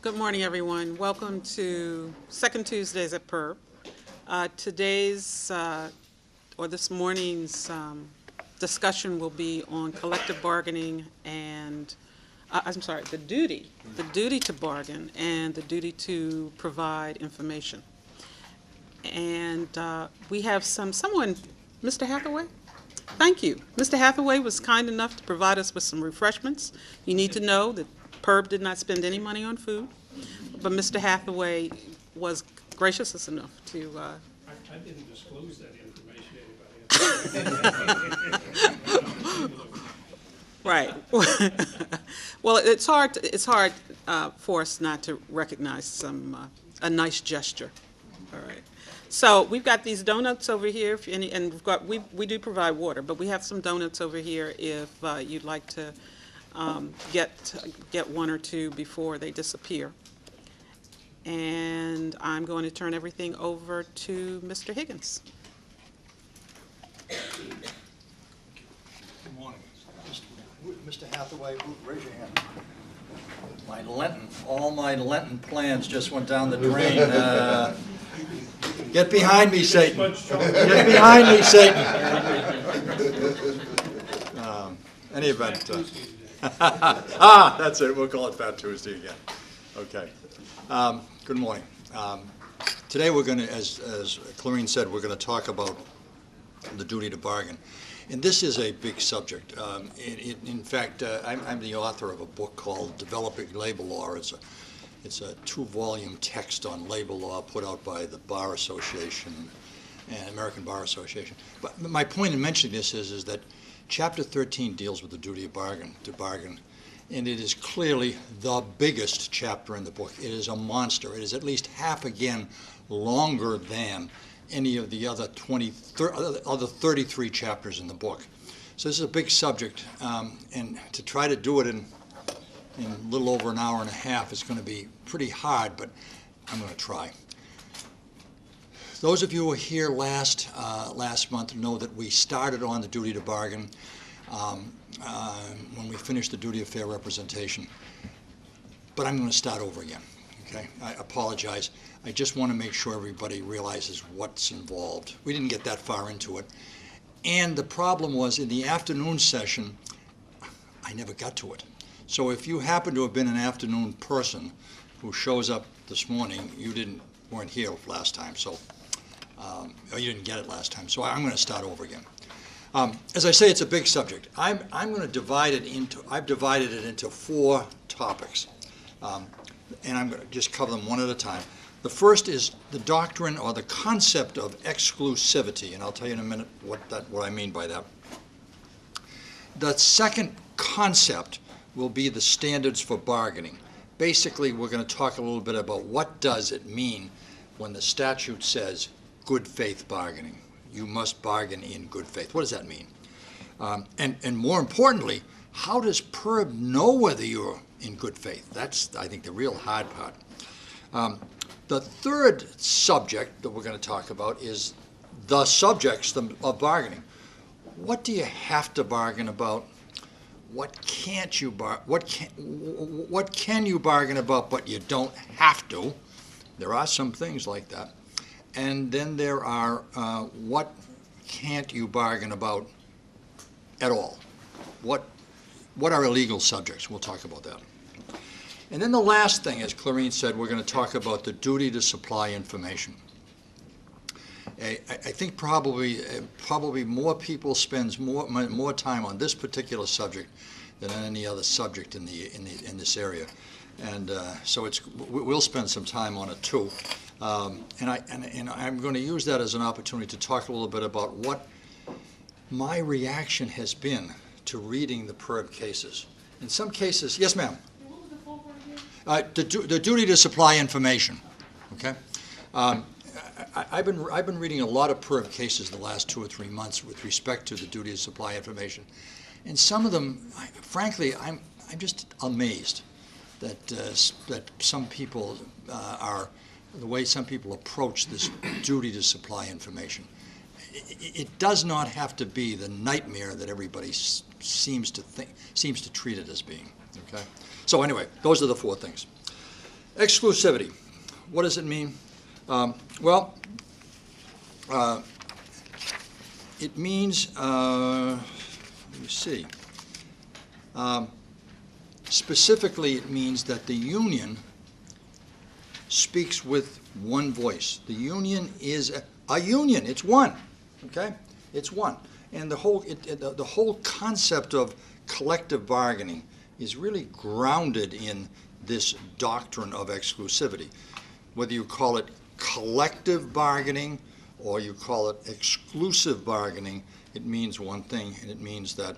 Good morning, everyone. Welcome to Second Tuesdays at PERB. This morning's discussion will be on collective bargaining and, the duty to bargain and the duty to provide information. And we have someone, Mr. Hathaway? Thank you. Mr. Hathaway was kind enough to provide us with some refreshments. You need to know that PERB did not spend any money on food, but Mr. Hathaway was gracious enough to... I didn't disclose that information to anybody. Right. Well, it's hard for us not to recognize a nice gesture. All right. So we've got these donuts over here, and we do provide water, but we have some donuts over here if you'd like to get one or two before they disappear. And I'm going to turn everything over to Mr. Higgins. Good morning. Mr. Hathaway, raise your hand. All my Lenten plans just went down the drain. Get behind me, Satan. Get behind me, Satan. Any event. That's it. We'll call it Fat Tuesday again. Okay. Good morning. Today we're going to, as Clarine said, we're going to talk about the duty to bargain. And this is a big subject. In fact, I'm the author of a book called Developing Labor Law. It's a 2-volume text on labor law put out by the Bar Association and American Bar Association. But my point in mentioning this is that Chapter 13 deals with the duty of bargain, and it is clearly the biggest chapter in the book. It is a monster. It is at least half again longer than any of the other 33 chapters in the book. So this is a big subject, and to try to do it in a little over an hour and a half is going to be pretty hard, but I'm going to try. Those of you who were here last month know that we started on the duty to bargain when we finished the duty of fair representation. But I'm going to start over again. Okay, I apologize. I just want to make sure everybody realizes what's involved. We didn't get that far into it. And the problem was in the afternoon session, I never got to it. So if you happen to have been an afternoon person who shows up this morning, you weren't here last time, so or you didn't get it last time. So I'm going to start over again. As I say, it's a big subject. I've divided it into 4 topics, and I'm going to just cover them one at a time. The first is the doctrine or the concept of exclusivity, and I'll tell you in a minute what I mean by that. The second concept will be the standards for bargaining. Basically, we're going to talk a little bit about what does it mean when the statute says good faith bargaining. You must bargain in good faith. What does that mean? And more importantly, how does PERB know whether you're in good faith? That's, I think, the real hard part. The third subject that we're going to talk about is the subjects of bargaining. What do you have to bargain about? What can you bargain about, but you don't have to? There are some things like that. And then there are what can't you bargain about at all? What are illegal subjects? We'll talk about that. And then the last thing, as Clarine said, we're going to talk about the duty to supply information. I think probably more people spends more time on this particular subject than on any other subject in this area. And so we'll spend some time on it too. And I'm going to use that as an opportunity to talk a little bit about what my reaction has been to reading the PERB cases. In some cases, yes, ma'am. The duty to supply information. Okay. I've been reading a lot of PERB cases the last 2 or 3 months with respect to the duty to supply information, and some of them, frankly, I'm just amazed that some people the way some people approach this duty to supply information. It does not have to be the nightmare that everybody seems to treat it as being. Okay. So anyway, those are the 4 things. Exclusivity. What does it mean? It means, let me see. Specifically, it means that the union speaks with one voice. The union is a union. It's one. Okay, it's one. And the whole concept of collective bargaining is really grounded in this doctrine of exclusivity. Whether you call it collective bargaining or you call it exclusive bargaining, it means one thing, and it means that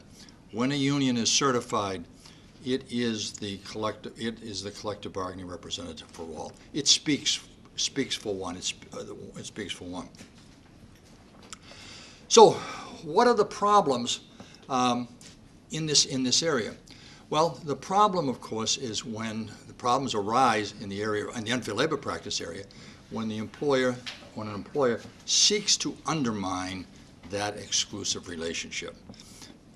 when a union is certified, it is the collective bargaining representative for all. It speaks for one. It speaks for one. So, what are the problems in this area? Well, the problem, of course, is when the problems arise in the unfair labor practice area, when an employer seeks to undermine that exclusive relationship.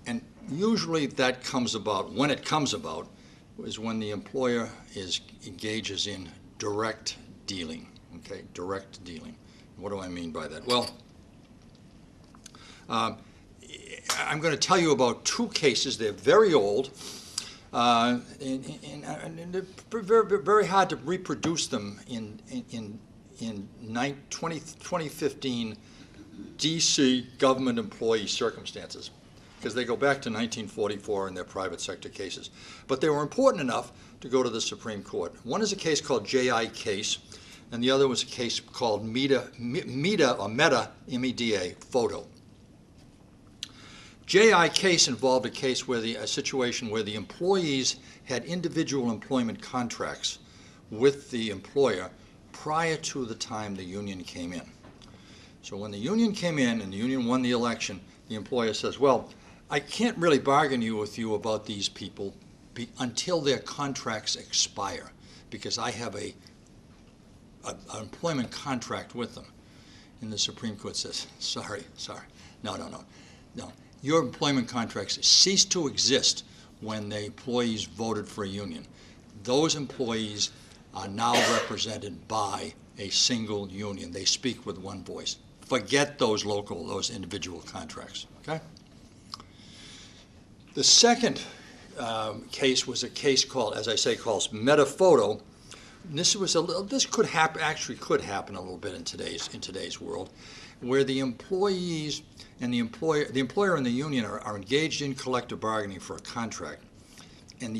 And usually that comes about, when it comes about, is when the employer engages in direct dealing. Okay, direct dealing. What do I mean by that? Well, I'm going to tell you about 2 cases. They're very old, and they're very hard to reproduce them in 2015 D.C. government employee circumstances, because they go back to 1944 in their private sector cases. But they were important enough to go to the Supreme Court. One is a case called J.I. case, and the other was a case called Meta, M-E-D-A, photo. J.I. case involved a situation where the employees had individual employment contracts with the employer prior to the time the union came in. So when the union came in and the union won the election, the employer says, well, I can't really bargain with you about these people until their contracts expire, because I have an employment contract with them. And the Supreme Court says, sorry, no. Your employment contracts cease to exist when the employees voted for a union. Those employees are now represented by a single union. They speak with one voice. Forget those individual contracts, okay? The second case was a case called, as I say, called Metaphoto. This could happen a little bit in today's world, where the employees and the employer and the union are engaged in collective bargaining for a contract, and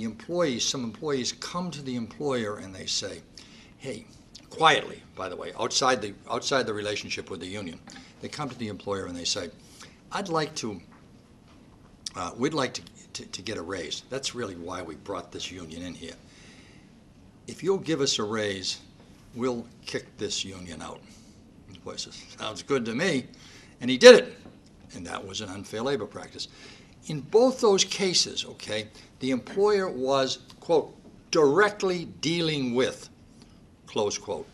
some employees come to the employer and they say, hey, quietly, by the way, outside the relationship with the union, they come to the employer and they say, we'd like to get a raise. That's really why we brought this union in here. If you'll give us a raise, we'll kick this union out. The employer says, sounds good to me. And he did it. And that was an unfair labor practice. In both those cases, okay, the employer was, quote, directly dealing with, close quote,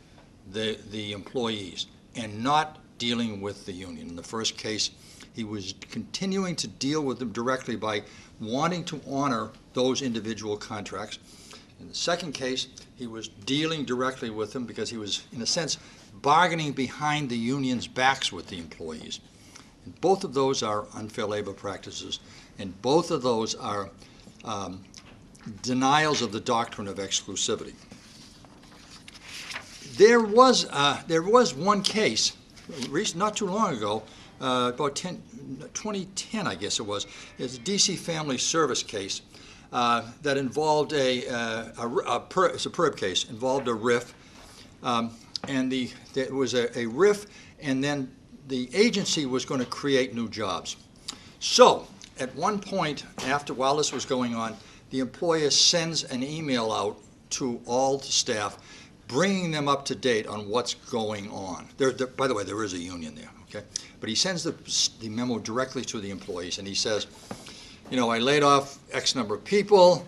the employees, and not dealing with the union. In the first case, he was continuing to deal with them directly by wanting to honor those individual contracts. In the second case, he was dealing directly with them because he was, in a sense, bargaining behind the union's backs with the employees. And both of those are unfair labor practices, and both of those are denials of the doctrine of exclusivity. There was one case, not too long ago, about 2010, I guess it was. It's a D.C. Family Service case that involved it's a PERB case, involved a RIF, and there was a RIF, and then the agency was going to create new jobs. So, at one point, while this was going on, the employer sends an email out to all the staff, bringing them up to date on what's going on. By the way, there is a union there, okay? But he sends the memo directly to the employees, and he says, you know, I laid off X number of people.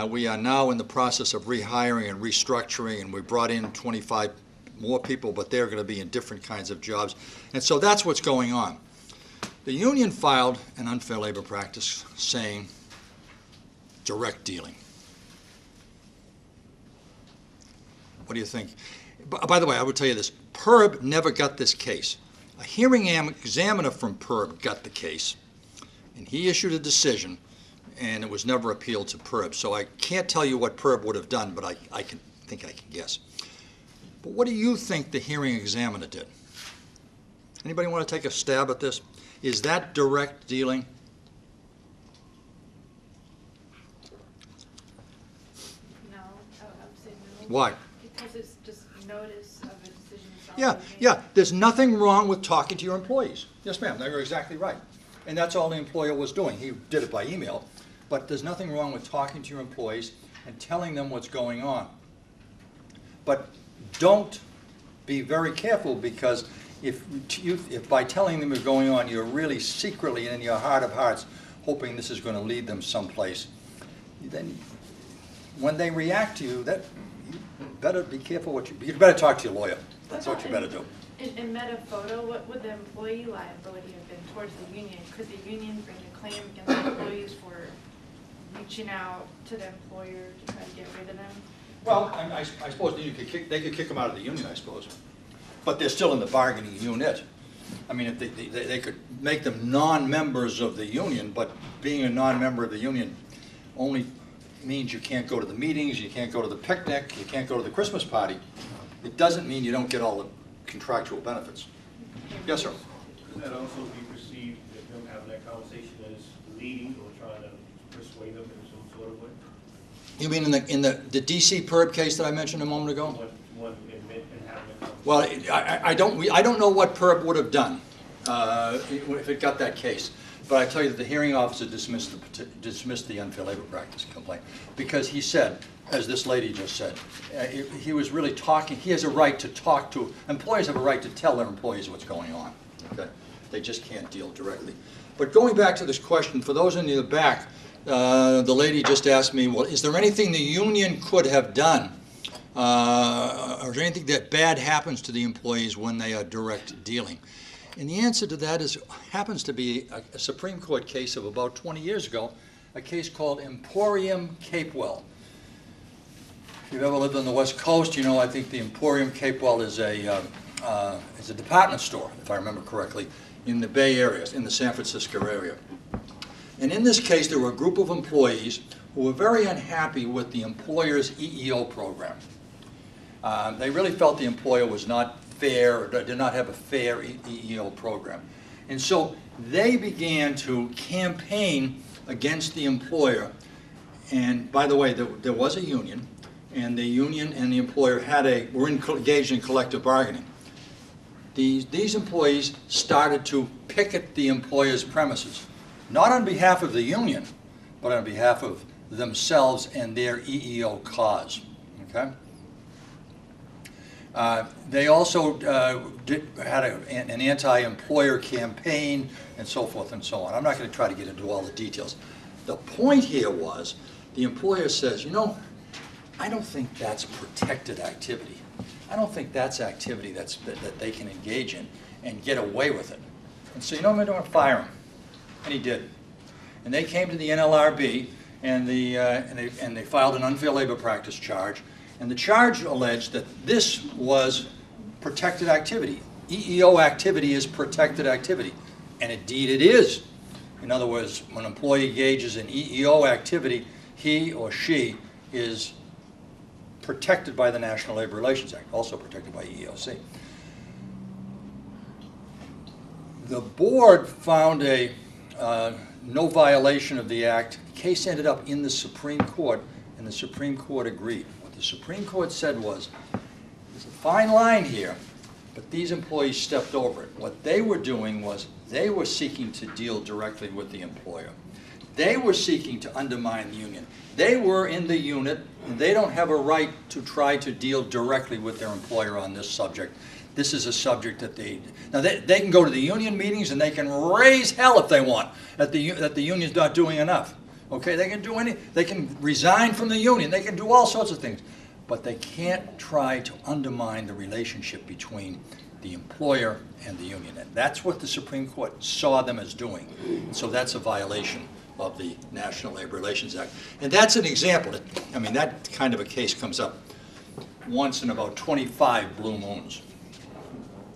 We are now in the process of rehiring and restructuring, and we brought in 25 more people, but they're going to be in different kinds of jobs. And so that's what's going on. The union filed an unfair labor practice saying direct dealing. What do you think? By the way, I would tell you this. PERB never got this case. A hearing examiner from PERB got the case, and he issued a decision, and it was never appealed to PERB. So I can't tell you what PERB would have done, but I think I can guess. But what do you think the hearing examiner did? Anybody want to take a stab at this? Is that direct dealing? No, I would say no. Why? Because it's just notice of a decision. Yeah. There's nothing wrong with talking to your employees. Yes, ma'am. You're exactly right. And that's all the employer was doing. He did it by email. But there's nothing wrong with talking to your employees and telling them what's going on. But don't be very careful, because if by telling them what's going on, you're really secretly and in your heart of hearts hoping this is going to lead them someplace, then when they react to you, you better be careful you better talk to your lawyer. That's what you better do. In Metaphoto, what would the employee liability have been towards the union? Could the union bring a claim against the employees for reaching out to the employer to try to get rid of them? Well, I suppose they could kick them out of the union, I suppose. But they're still in the bargaining unit. I mean, if they could make them non-members of the union, but being a non-member of the union only means you can't go to the meetings, you can't go to the picnic, you can't go to the Christmas party. It doesn't mean you don't get all the contractual benefits. Yes, sir? Could that also be perceived, if them having that conversation, as leading or trying to persuade them in some sort of way? You mean in the DC PERB case that I mentioned a moment ago? One admit and having a conversation. Well, I don't know what PERB would have done if it got that case. But I tell you that the hearing officer dismissed the unfair labor practice complaint, because he said, as this lady just said, he was really talking. He has a right to talk to employees. Have a right to tell their employees what's going on. Okay, they just can't deal directly. But going back to this question, for those in the back, the lady just asked me, well, is there anything the union could have done, or is there anything that bad happens to the employees when they are direct dealing? And the answer to that happens to be a Supreme Court case of about 20 years ago, a case called Emporium Capewell. If you've ever lived on the West Coast, you know I think the Emporium Capewell is a department store, if I remember correctly, in the Bay Area, in the San Francisco area. And in this case, there were a group of employees who were very unhappy with the employer's EEO program. They really felt the employer was not fair, or did not have a fair EEO program. And so they began to campaign against the employer. And by the way, there was a union, and the union and the employer were engaged in collective bargaining. These employees started to picket the employer's premises, not on behalf of the union, but on behalf of themselves and their EEO cause. Okay? They also had an anti-employer campaign and so forth and so on. I'm not going to try to get into all the details. The point here was the employer says, you know, I don't think that's protected activity. I don't think that's activity that they can engage in and get away with it. And so, you know, I'm going to fire him. And he did. And they came to the NLRB and they filed an unfair labor practice charge. And the charge alleged that this was protected activity. EEO activity is protected activity. And indeed it is. In other words, when an employee engages in EEO activity, he or she is protected by the National Labor Relations Act, also protected by EEOC. The board found a no violation of the act. Case ended up in the Supreme Court, and the Supreme Court agreed. What the Supreme Court said was, there's a fine line here, but these employees stepped over it. What they were doing was they were seeking to deal directly with the employer. They were seeking to undermine the union. They were in the unit, and they don't have a right to try to deal directly with their employer on this subject. This is a subject that they can go to the union meetings and they can raise hell if they want that the union's not doing enough. Okay, they can resign from the union, they can do all sorts of things, but they can't try to undermine the relationship between the employer and the union. And that's what the Supreme Court saw them as doing. And so that's a violation of the National Labor Relations Act. And that's an example. I mean, that kind of a case comes up once in about 25 blue moons.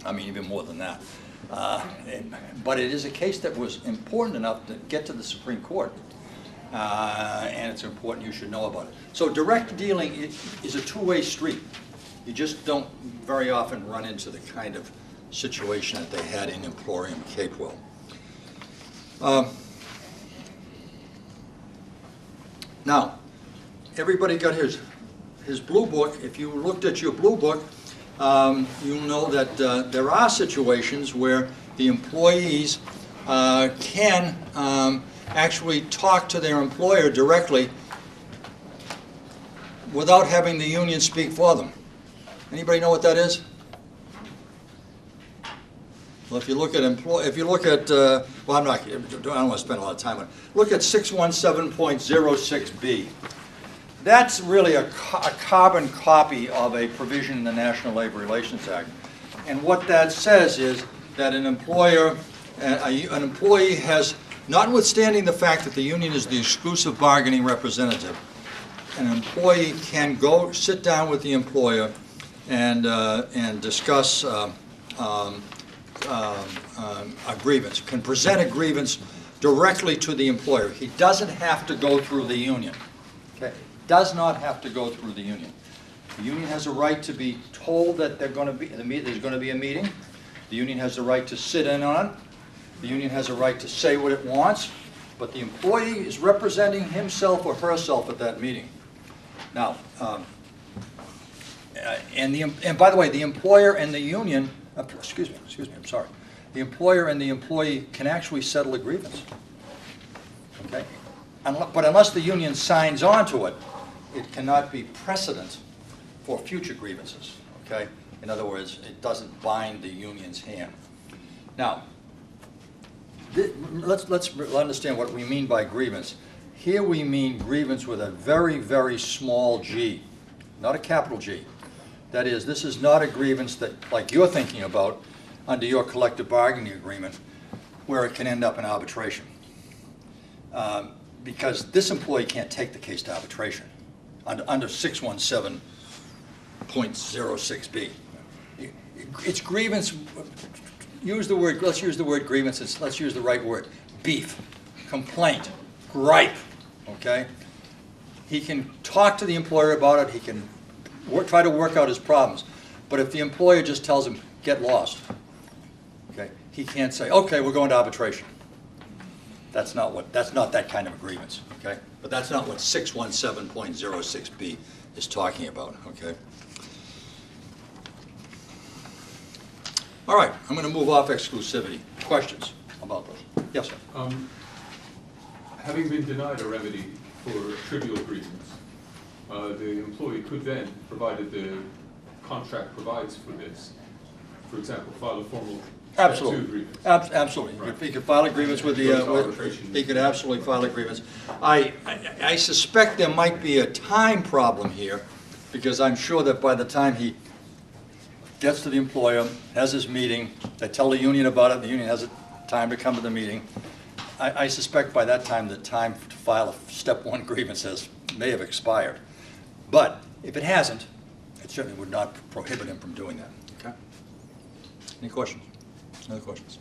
I mean, even more than that. But it is a case that was important enough to get to the Supreme Court. And it's important, you should know about it. So direct dealing is a two-way street. You just don't very often run into the kind of situation that they had in Emporium Capewell. Now, everybody got his blue book. If you looked at your blue book, you'll know that there are situations where the employees can actually talk to their employer directly without having the union speak for them. Anybody know what that is? Well, if you look at well, I don't want to spend a lot of time on it. Look at 617.06B. That's really a carbon copy of a provision in the National Labor Relations Act. And what that says is that an employee has, notwithstanding the fact that the union is the exclusive bargaining representative, an employee can go sit down with the employer and discuss a grievance, can present a grievance directly to the employer. He doesn't have to go through the union. Okay? Does not have to go through the union. The union has a right to be told that there's going to be a meeting. The union has the right to sit in on it. The union has a right to say what it wants, but the employee is representing himself or herself at that meeting. Now, and by the way, the employer and the union, excuse me, I'm sorry. The employer and the employee can actually settle a grievance. Okay? But unless the union signs on to it, it cannot be precedent for future grievances. Okay? In other words, it doesn't bind the union's hand. Now, let's understand what we mean by grievance. Here we mean grievance with a very, very small g, not a capital G. That is, this is not a grievance that, like you're thinking about, under your collective bargaining agreement, where it can end up in arbitration. Because this employee can't take the case to arbitration under 617.06B. It's grievance. Let's use the word grievance. Let's use the right word. Beef, complaint, gripe. Okay. He can talk to the employer about it. He can try to work out his problems. But if the employer just tells him get lost, okay, he can't say, okay, we're going to arbitration. That's not that kind of a grievance. Okay. But that's not what 617.06B is talking about. Okay. All right, I'm going to move off exclusivity. Questions about those? Yes, sir. Having been denied a remedy for a trivial grievance, the employee could then, provided the contract provides for this, for example, file a formal Step 2 grievance. Absolutely. Right. He could file a grievance with the. He could absolutely file a grievance. I suspect there might be a time problem here, because I'm sure that by the time he gets to the employer, has his meeting, they tell the union about it, the union has time to come to the meeting. I suspect by that time the time to file a Step 1 grievance may have expired. But if it hasn't, it certainly would not prohibit him from doing that. Okay? Any questions? Other questions?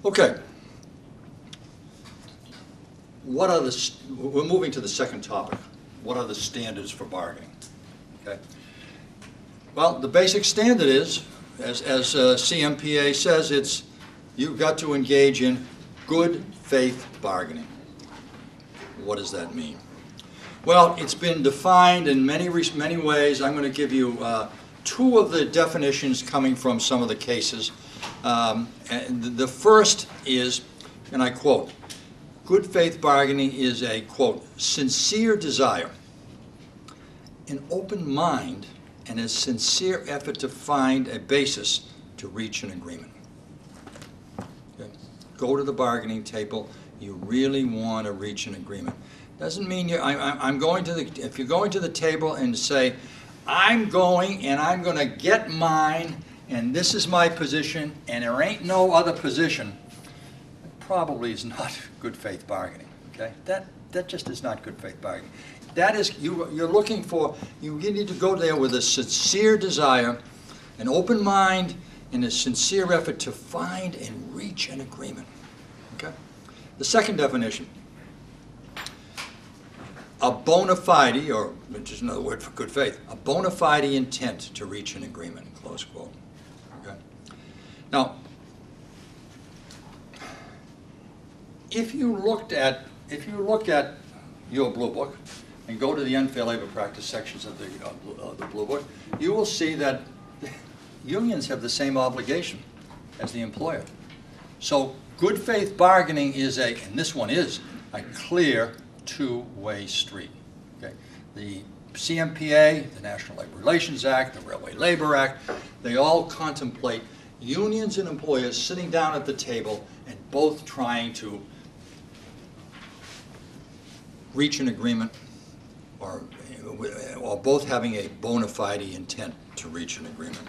Okay. We're moving to the second topic. What are the standards for bargaining? Okay. Well, the basic standard is, as CMPA says, you've got to engage in Good faith bargaining. What does that mean? Well, it's been defined in many ways. I'm going to give you two of the definitions coming from some of the cases. And the first is, and I quote, good faith bargaining is a, quote, sincere desire, an open mind, and a sincere effort to find a basis to reach an agreement. Okay? Go to the bargaining table. You really want to reach an agreement. Doesn't mean I'm going to the, if you're going to the table and say, I'm going and I'm going to get mine and this is my position and there ain't no other position, it probably is not good faith bargaining. Okay? That just is not good faith bargaining. That is, you're looking for, you need to go there with a sincere desire, an open mind, and a sincere effort to find and reach an agreement. Okay? The second definition, a bona fide, or which is another word for good faith, a bona fide intent to reach an agreement, close quote. Okay? Now, if you look at your Blue Book and go to the unfair labor practice sections of the Blue Book, you will see that unions have the same obligation as the employer. So good faith bargaining is and this one is, a clear two-way street. Okay? The CMPA, the National Labor Relations Act, the Railway Labor Act, they all contemplate unions and employers sitting down at the table and both trying to reach an agreement or both having a bona fide intent to reach an agreement.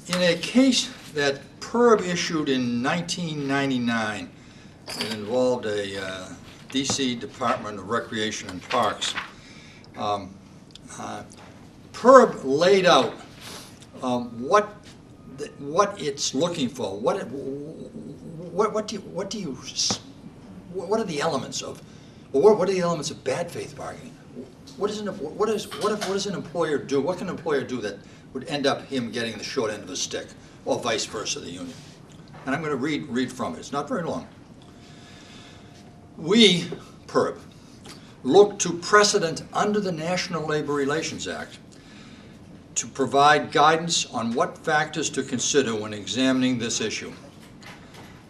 In a case that PERB issued in 1999, it involved a D.C. Department of Recreation and Parks. PERB laid out what it's looking for. What are the elements of? Well, what are the elements of bad faith bargaining? What does an employer do? What can an employer do that would end up him getting the short end of the stick, or vice versa, the union? And I'm going to read from it. It's not very long. We, PERB, look to precedent under the National Labor Relations Act to provide guidance on what factors to consider when examining this issue.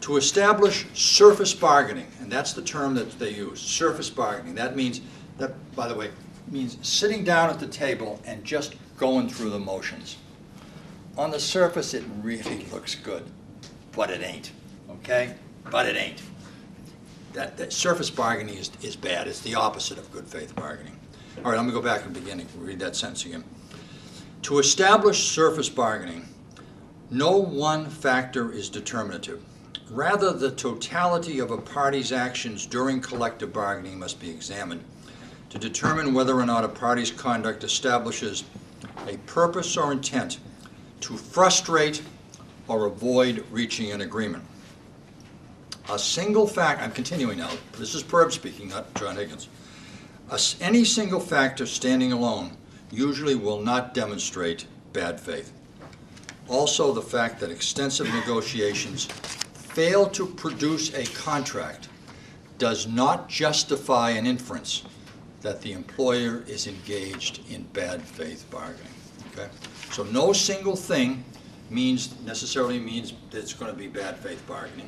To establish surface bargaining, and that's the term that they use, surface bargaining. That means, by the way, means sitting down at the table and just going through the motions. On the surface, it really looks good, but it ain't, okay? But it ain't. That surface bargaining is bad. It's the opposite of good faith bargaining. All right, I'm going to go back to the beginning and read that sentence again. To establish surface bargaining, no one factor is determinative. Rather, the totality of a party's actions during collective bargaining must be examined to determine whether or not a party's conduct establishes a purpose or intent to frustrate or avoid reaching an agreement. A single fact, I'm continuing now, this is PERB speaking, not John Higgins. Any single factor standing alone usually will not demonstrate bad faith. Also, the fact that extensive negotiations fail to produce a contract does not justify an inference that the employer is engaged in bad faith bargaining. Okay? So no single thing necessarily means that it's going to be bad faith bargaining.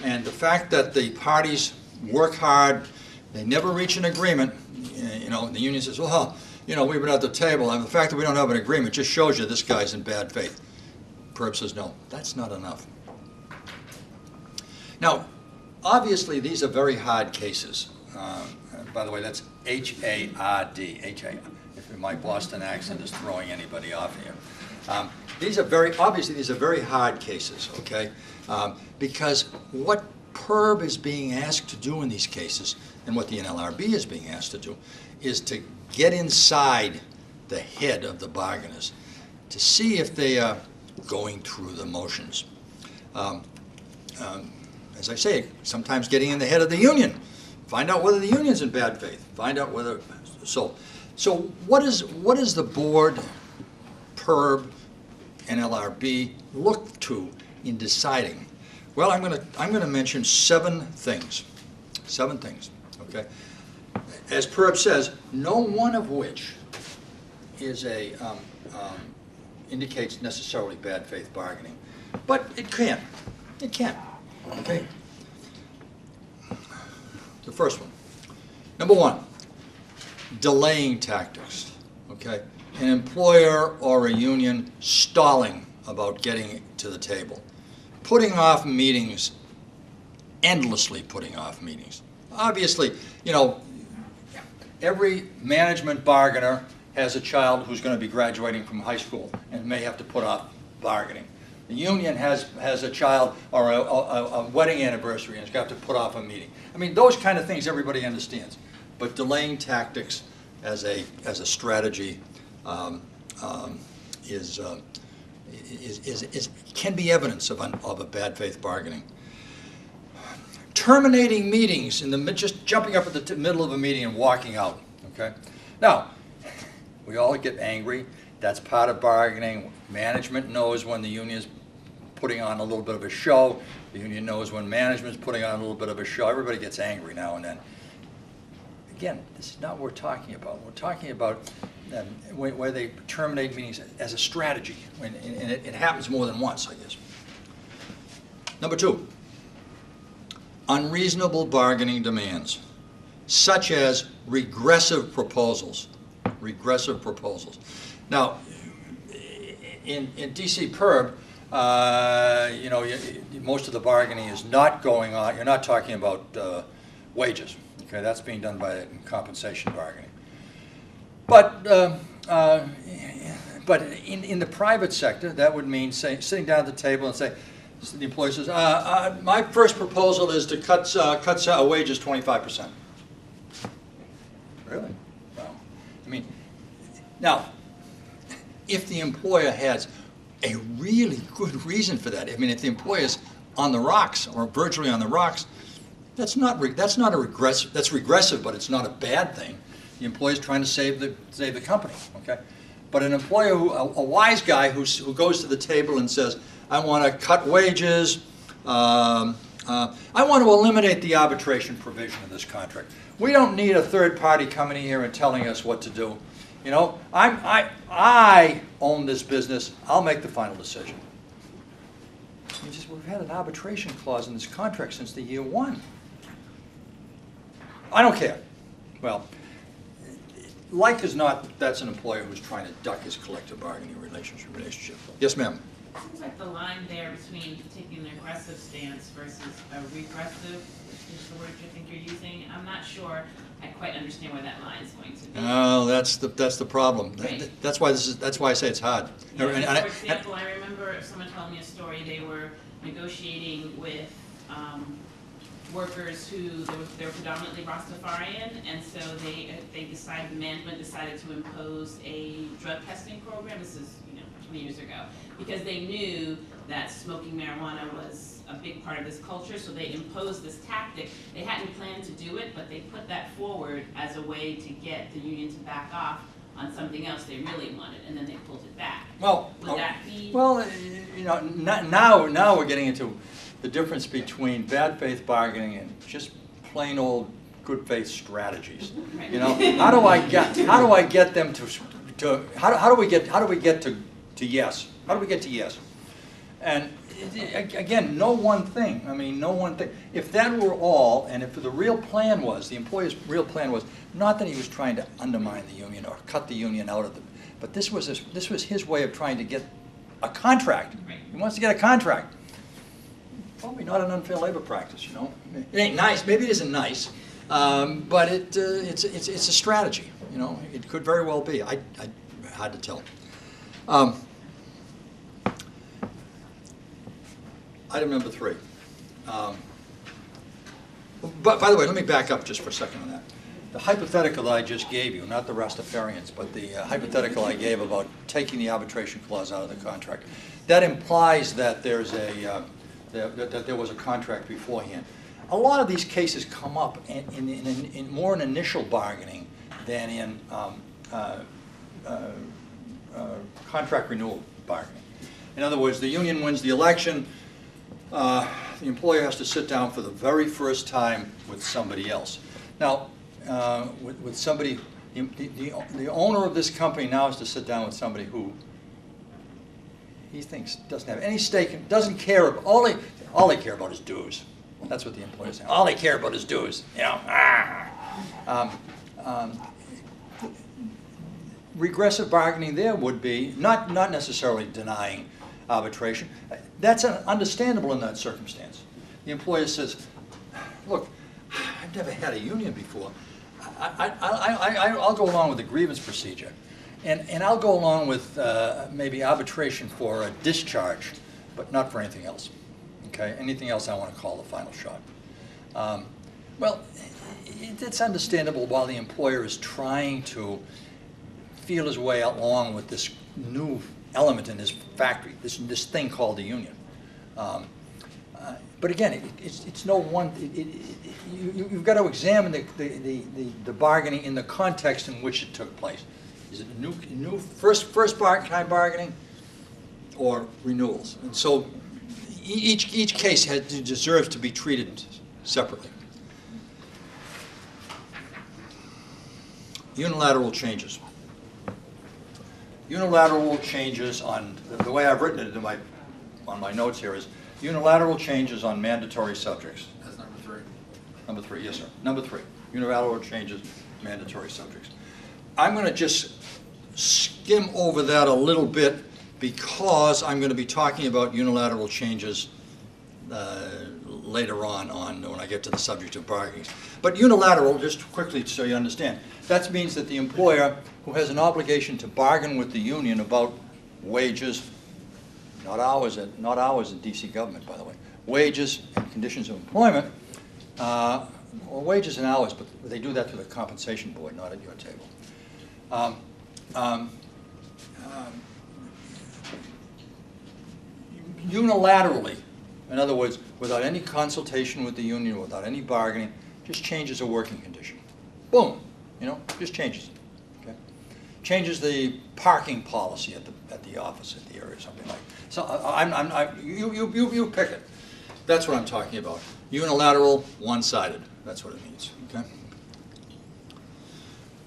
And the fact that the parties work hard, they never reach an agreement, the union says, well, we've been at the table, and the fact that we don't have an agreement just shows you this guy's in bad faith. PERB says, no, that's not enough. Now, obviously, these are very hard cases. By the way, that's H-A-R-D. If my Boston accent is throwing anybody off here. These are very hard cases, okay? Because what PERB is being asked to do in these cases, and what the NLRB is being asked to do, is to get inside the head of the bargainers to see if they are going through the motions. As I say, sometimes getting in the head of the union. Find out whether the union's in bad faith. Find out whether, so what is the board, PERB, NLRB look to in deciding? Well, I'm going to mention 7 things. 7 things, okay? As PERB says, no one of which is indicates necessarily bad faith bargaining, but it can. It can, okay? The first one. Number 1, delaying tactics, okay? An employer or a union stalling about getting to the table. Putting off meetings, endlessly putting off meetings. Obviously, you know, every management bargainer has a child who's going to be graduating from high school and may have to put off bargaining. The union has a child or a wedding anniversary and has got to put off a meeting. I mean, those kind of things everybody understands. But delaying tactics as a strategy can be evidence of a bad faith bargaining. Terminating meetings just jumping up at the middle of a meeting and walking out. Okay. Now, we all get angry. That's part of bargaining. Management knows when the union's putting on a little bit of a show. The union knows when management's putting on a little bit of a show. Everybody gets angry now and then. Again, this is not what we're talking about. We're talking about where they terminate meetings as a strategy, and it happens more than once, I guess. Number 2, unreasonable bargaining demands, such as regressive proposals. Regressive proposals. Now, in DC PERB, you know, most of the bargaining is not going on. You're not talking about wages. Okay, that's being done by compensation bargaining. But in the private sector, that would mean sitting down at the table and say, the employer says, my first proposal is to cut wages 25%. Really? Well, I mean, now, if the employer has a really good reason for that, I mean, if the employer's on the rocks or virtually on the rocks, that's not a regressive. That's regressive, but it's not a bad thing. The employer's trying to save the company. Okay, but an employer a wise guy who goes to the table and says, I want to cut wages. I want to eliminate the arbitration provision of this contract. We don't need a third party coming in here and telling us what to do. You know, I own this business. I'll make the final decision. We've had an arbitration clause in this contract since the year 1. I don't care. Well, like as not, that's an employer who's trying to duck his collective bargaining relationship. Yes, ma'am. Seems like the line there between taking an aggressive stance versus a regressive is the word you think you're using. I'm not sure I quite understand where that line is going to be. Oh, that's the problem. Right. That's why I say it's hard. Yeah, for example, I remember someone telling me a story. They were negotiating with workers who they were predominantly Rastafarian, and so management decided to impose a drug testing program. This is 20 years ago, because they knew that smoking marijuana was a big part of this culture, so they imposed this tactic. They hadn't planned to do it, but they put that forward as a way to get the union to back off on something else they really wanted, and then they pulled it back. Well, would that be? Well, now we're getting into the difference between bad faith bargaining and just plain old good faith strategies. Right. You know, how do I get them to how do we get to yes? How do we get to yes? And again, no one thing. I mean, no one thing. If that were all, and if the real plan was, the employer's real plan was not that he was trying to undermine the union or cut the union out of them, but this was his way of trying to get a contract. Right. He wants to get a contract. Probably not an unfair labor practice, you know. It ain't nice. Maybe it isn't nice, but it's a strategy. You know, it could very well be. I hard to tell. Item number 3. But by the way, let me back up just for a second on that. The hypothetical that I just gave you, not the Rastafarians, but the hypothetical I gave about taking the arbitration clause out of the contract, that implies that there's that there was a contract beforehand. A lot of these cases come up in more in initial bargaining than in contract renewal bargaining. In other words, the union wins the election, the employer has to sit down for the very first time with somebody else. Now, with somebody, the owner of this company now has to sit down with somebody who he thinks doesn't have any stake in, doesn't care, all they care about is dues. That's what the employer's saying. All they care about is dues. You know, regressive bargaining there would be not necessarily denying arbitration. That's understandable in that circumstance. The employer says, "Look, I've never had a union before. I'll go along with the grievance procedure, and I'll go along with maybe arbitration for a discharge, but not for anything else. Okay, anything else I want to call the final shot." Well, it's understandable while the employer is trying to feel his way along with this new element in his factory, this thing called the union. But again, it's no one. You've got to examine the bargaining in the context in which it took place. Is it a new first time bargaining, or renewals? And so each case deserves to be treated separately. Unilateral changes. Unilateral changes on the way I've written it on my notes here is unilateral changes on mandatory subjects. That's number 3. Number 3, yes, sir. Number 3, unilateral changes, mandatory subjects. I'm going to just skim over that a little bit because I'm going to be talking about unilateral changes later on when I get to the subject of bargaining. But unilateral, just quickly so you understand, that means that the employer who has an obligation to bargain with the union about wages, not hours in DC government, by the way, wages and conditions of employment, or wages and hours, but they do that through the compensation board, not at your table. Unilaterally, in other words, without any consultation with the union, without any bargaining, just changes a working condition. Boom, you know, just changes. Okay, changes the parking policy at the office, at the area, something like. So you pick it. That's what I'm talking about. Unilateral, one-sided. That's what it means. Okay.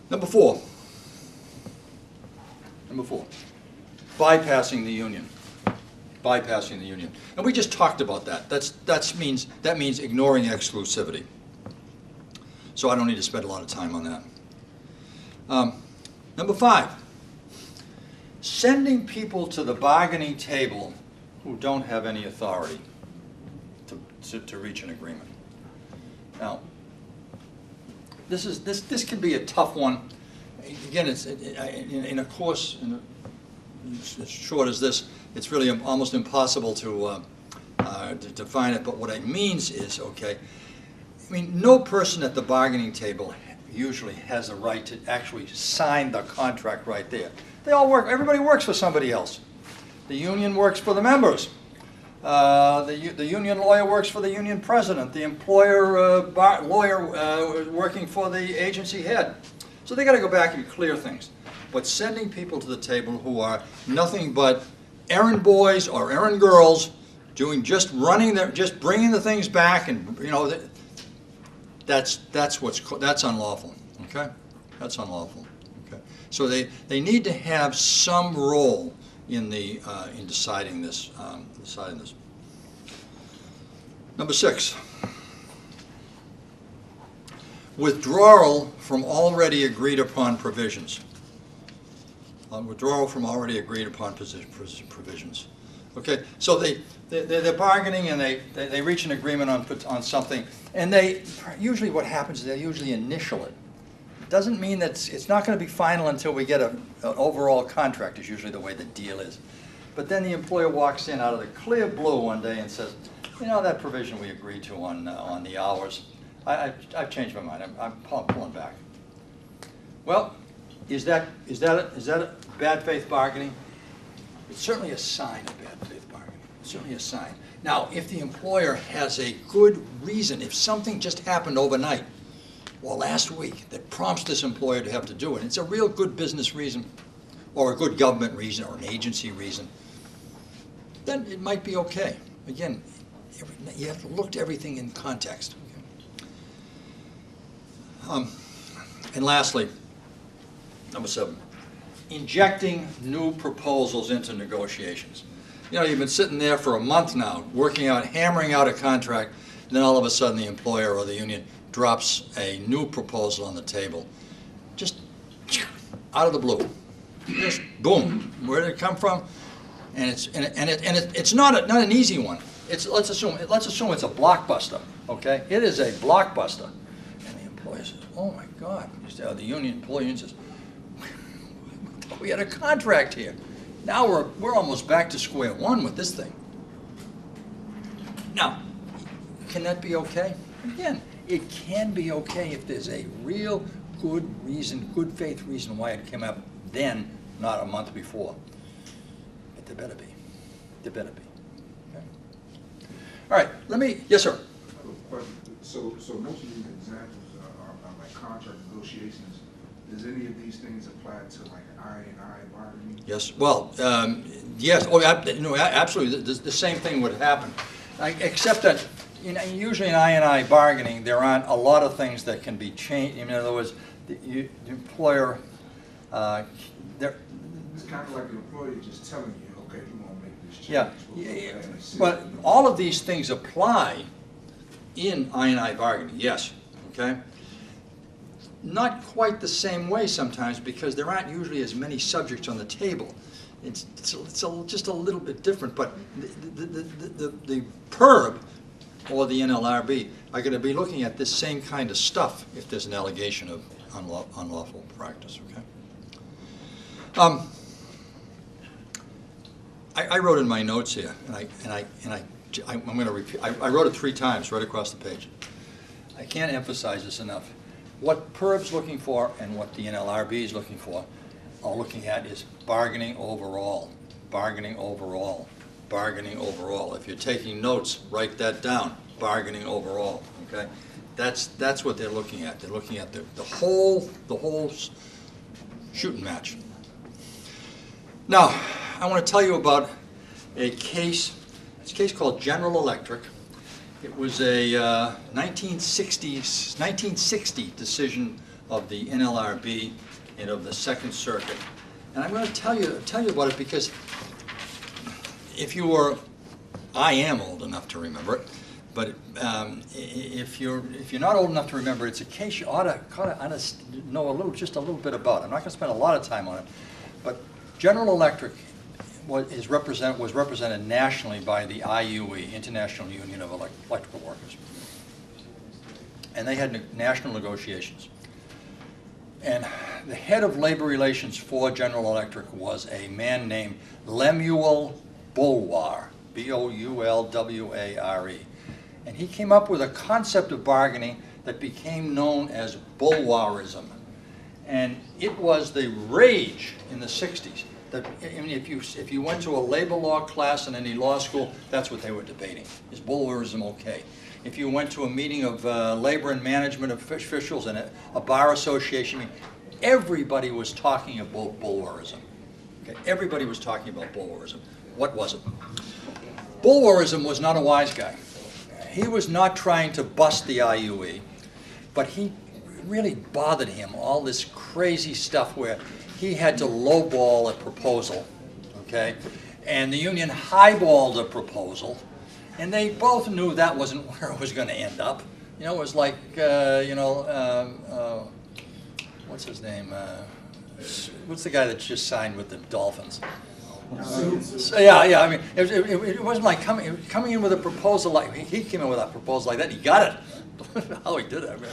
Number 4. Bypassing the union. Bypassing the union. And we just talked about that. That means ignoring exclusivity. So I don't need to spend a lot of time on that. Number 5, sending people to the bargaining table who don't have any authority to reach an agreement. Now, this can be a tough one. Again, it's in a course as short as this, it's really almost impossible to define it. But what it means is, okay, I mean, no person at the bargaining table usually has a right to actually sign the contract right there. They all work. Everybody works for somebody else. The union works for the members. The union lawyer works for the union president. The employer lawyer working for the agency head. So they got to go back and clear things. But sending people to the table who are nothing but errand boys or errand girls, just bringing the things back, and you know, that's unlawful. Okay, that's unlawful. Okay, so they need to have some role in deciding this. Number 6. Withdrawal from already agreed upon provisions. Withdrawal from already agreed upon provisions. Okay, so they're bargaining and they reach an agreement on something, and usually what happens is they usually initial it. It doesn't mean that it's not going to be final until we get an overall contract, is usually the way the deal is. But then the employer walks in out of the clear blue one day and says, you know, that provision we agreed to on the hours, I've changed my mind. I'm pulling back. Well, is that a bad faith bargaining? It's certainly a sign of bad faith bargaining. It's certainly a sign. Now, if the employer has a good reason, if something just happened overnight or last week that prompts this employer to have to do it, it's a real good business reason or a good government reason or an agency reason, then it might be okay. Again, you have to look at everything in context. And lastly, number 7, injecting new proposals into negotiations. You know, you've been sitting there for a month now, hammering out a contract, and then all of a sudden the employer or the union drops a new proposal on the table. Just out of the blue. Just boom. Where did it come from? And it's not an easy one. Let's assume it's a blockbuster. Okay, it is a blockbuster. And the employer says, "Oh my God!" The employee says, "We had a contract here. Now we're almost back to square one with this thing." Now, can that be okay? Again, it can be okay if there's a real good reason, good faith reason why it came up then, not a month before. But there better be. There better be. Okay? All right, yes, sir. So most of these examples are like contract negotiations. Does any of these things apply to like I&I bargaining? Yes. Well, yes. Oh, absolutely. The same thing would happen, except that usually in I&I bargaining, there aren't a lot of things that can be changed. In other words, the employer. It's kind of like the employer just telling you, okay, we want to make this change. Yeah. But all of these things apply in I&I bargaining. Yes. Okay. Not quite the same way sometimes because there aren't usually as many subjects on the table. It's just a little bit different, but the PERB or the NLRB are going to be looking at this same kind of stuff if there's an allegation of unlawful practice. Okay. I wrote in my notes here, I'm going to repeat. I wrote it 3 times right across the page. I can't emphasize this enough. What PERB's looking for and what the NLRB is looking for, are looking at is bargaining overall, bargaining overall, bargaining overall. If you're taking notes, write that down, bargaining overall, okay? That's what they're looking at. They're looking at the whole shooting match. Now, I want to tell you about a case. It's a case called General Electric. It was a 1960 decision of the NLRB and of the Second Circuit. And I'm going to tell you about it because I am old enough to remember it, but if you're not old enough to remember, it's a case you ought to know just a little bit about. I'm not going to spend a lot of time on it, but General Electric was represented nationally by the IUE, International Union of Electrical Workers. And they had national negotiations. And the head of labor relations for General Electric was a man named Lemuel Boulware, B-O-U-L-W-A-R-E. And he came up with a concept of bargaining that became known as Boulwarism. And it was the rage in the 60s. I mean, if you went to a labor law class in any law school, that's what they were debating. Is Boulwarism okay? If you went to a meeting of labor and management officials and a bar association meeting, everybody was talking about Boulwarism. Okay? Everybody was talking about Boulwarism. What was it? Boulwarism was not a wise guy. He was not trying to bust the IUE, but he really bothered him, all this crazy stuff where he had to lowball a proposal, okay? And the union highballed a proposal, and they both knew that wasn't where it was going to end up. You know, it was like, what's his name? What's the guy that just signed with the Dolphins? So, yeah. I mean, it wasn't like coming in with a proposal like he came in with a proposal like that. He got it. How he did it, I mean.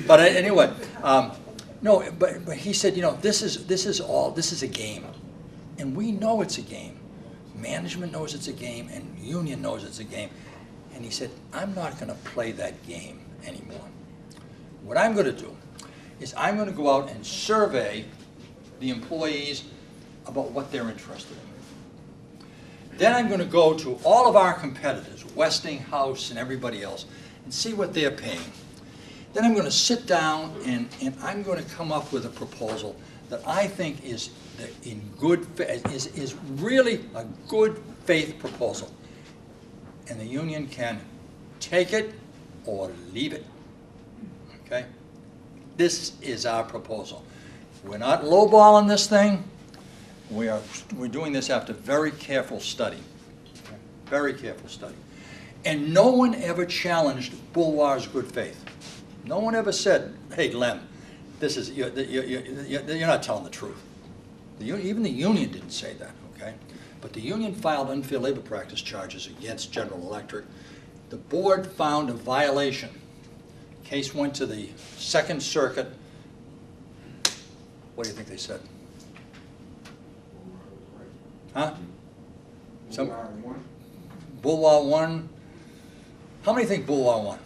But anyway. No, but he said, you know, this is a game, and we know it's a game. Management knows it's a game, and union knows it's a game. And he said, I'm not going to play that game anymore. What I'm going to do is I'm going to go out and survey the employees about what they're interested in. Then I'm going to go to all of our competitors, Westinghouse and everybody else, and see what they're paying. Then I'm going to sit down and I'm going to come up with a proposal that I think is really a good faith proposal. And the union can take it or leave it. Okay? This is our proposal. We're not lowballing this thing. We're doing this after very careful study. Okay? Very careful study. And no one ever challenged Boulwar's good faith. No one ever said, hey, Lem, this is, you're not telling the truth. Even the union didn't say that, okay? But the union filed unfair labor practice charges against General Electric. The board found a violation. Case went to the Second Circuit. What do you think they said? Huh? Boulwar won. How many think Boulwar won?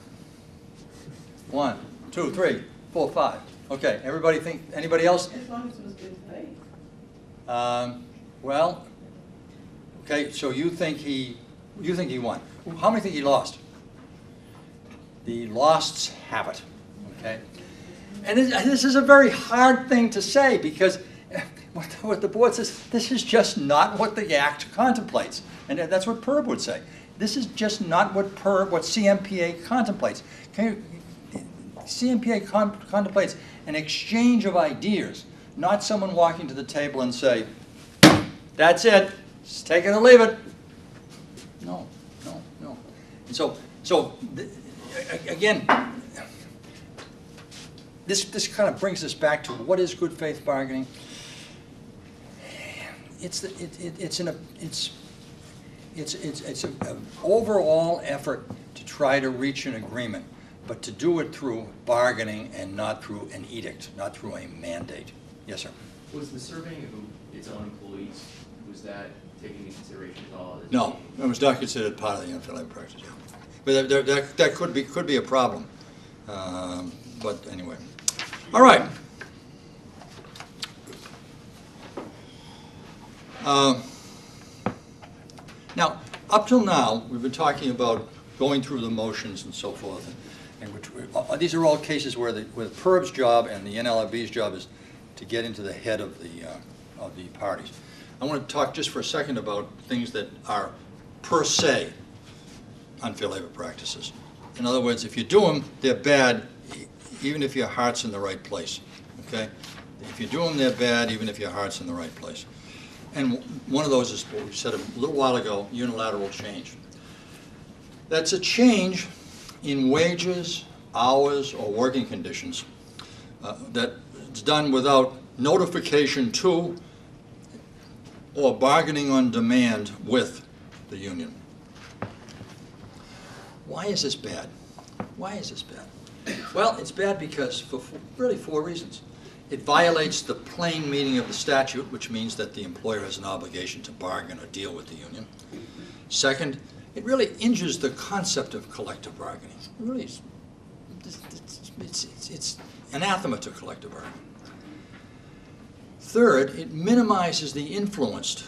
1, 2, 3, 4, 5. Okay, everybody think, anybody else? As long as it was good faith. Well, okay, so you think he won. How many think he lost? The losts have it, okay? And this is a very hard thing to say because what the board says, this is just not what the Act contemplates. And that's what PERB would say. This is just not what CMPA contemplates. CMPA contemplates an exchange of ideas, not someone walking to the table and say, that's it, just take it or leave it. No, no, no. And so again, this kind of brings us back to what is good faith bargaining. It's an overall effort to try to reach an agreement, but to do it through bargaining and not through an edict, not through a mandate. Yes, sir. Was the surveying of its own employees, was that taken into consideration at all? No, it was not considered part of the unfair labor practice. Yeah. But that could be a problem. But anyway, all right. Now, up till now, we've been talking about going through the motions and so forth, and these are all cases where the PERB's job and the NLRB's job is to get into the head of the parties. I want to talk just for a second about things that are per se unfair labor practices. In other words, if you do them, they're bad, even if your heart's in the right place. Okay? If you do them, they're bad, even if your heart's in the right place. And one of those is what we said a little while ago, unilateral change. That's a change in wages, hours, or working conditions that's done without notification to or bargaining on demand with the union. Why is this bad? Why is this bad? Well, it's bad because for really 4 reasons. It violates the plain meaning of the statute, which means that the employer has an obligation to bargain or deal with the union. Second, it really injures the concept of collective bargaining. It really is, it's anathema to collective bargaining. Third, it minimizes the influence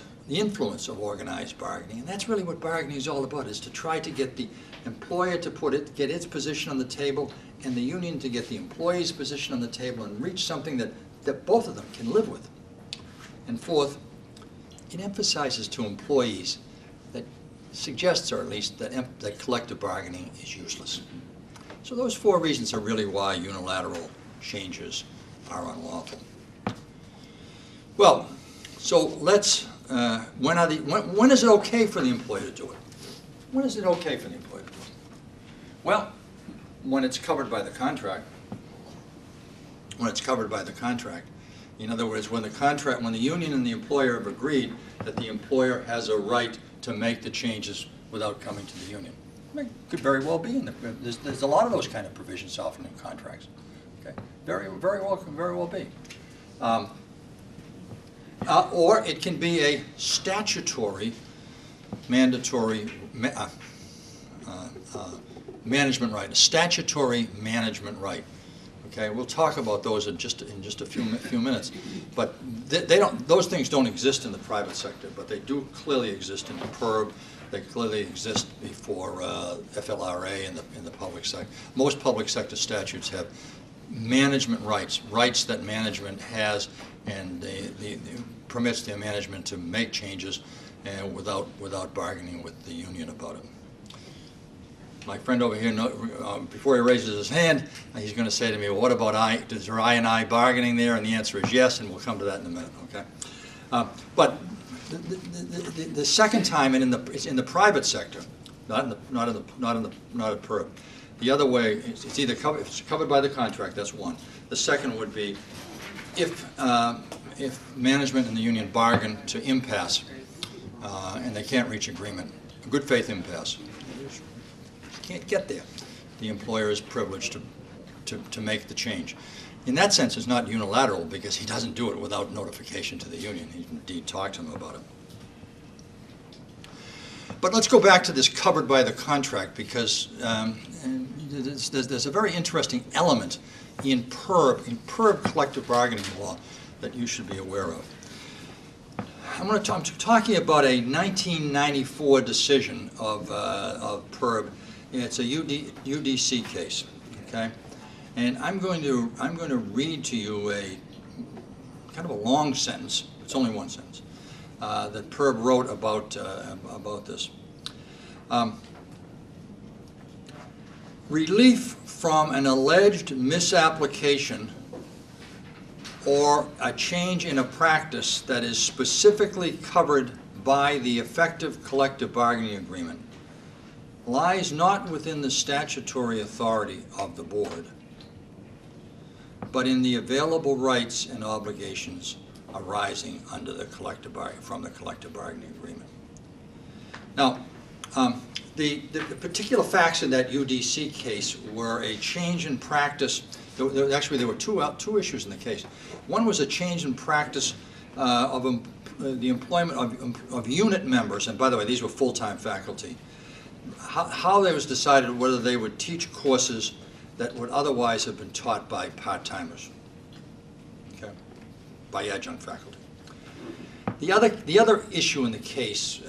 of organized bargaining, and that's really what bargaining is all about, is to try to get the employer to get its position on the table and the union to get the employee's position on the table and reach something that both of them can live with. And fourth, it emphasizes to employees that suggests, or at least that collective bargaining is useless. So those 4 reasons are really why unilateral changes are unlawful. Well, so let's, when is it okay for the employer to do it? When is it okay for the employer to do it? Well, when it's covered by the contract. When it's covered by the contract. In other words, when the union and the employer have agreed that the employer has a right to make the changes without coming to the union. It could very well be there's a lot of those kind of provisions often in contracts. Okay, very well be. Or it can be a statutory, mandatory management right, a statutory management right. Okay, we'll talk about those in just a few minutes. But those things don't exist in the private sector, but they do clearly exist in the PERB. They clearly exist before FLRA in the public sector. Most public sector statutes have management rights that management has, and they permits their management to make changes and without bargaining with the union about it. My friend over here, before he raises his hand, he's going to say to me, well, what about is there I&I bargaining there? And the answer is yes, and we'll come to that in a minute, okay? But the second time, and it's in the private sector, not at PERB. The other way, it's either covered, if it's covered by the contract, that's one. The second would be if management and the union bargain to impasse, and they can't reach agreement, a good faith impasse. Can't get there. The employer is privileged to make the change. In that sense, it's not unilateral because he doesn't do it without notification to the union. He indeed talked to them about it. But let's go back to this covered by the contract because there's a very interesting element in PERB collective bargaining law that you should be aware of. I'm talking about a 1994 decision of PERB. It's a UDC case, okay? And I'm going to read to you a kind of a long sentence. It's only one sentence that PERB wrote about this. Relief from an alleged misapplication or a change in a practice that is specifically covered by the effective collective bargaining agreement lies not within the statutory authority of the board, but in the available rights and obligations arising under the from the collective bargaining agreement. Now, the particular facts in that UDC case were a change in practice. Actually, there were two issues in the case. One was a change in practice of the employment of unit members, and by the way, these were full-time faculty. How it was decided whether they would teach courses that would otherwise have been taught by part-timers, okay, by adjunct faculty. The other issue in the case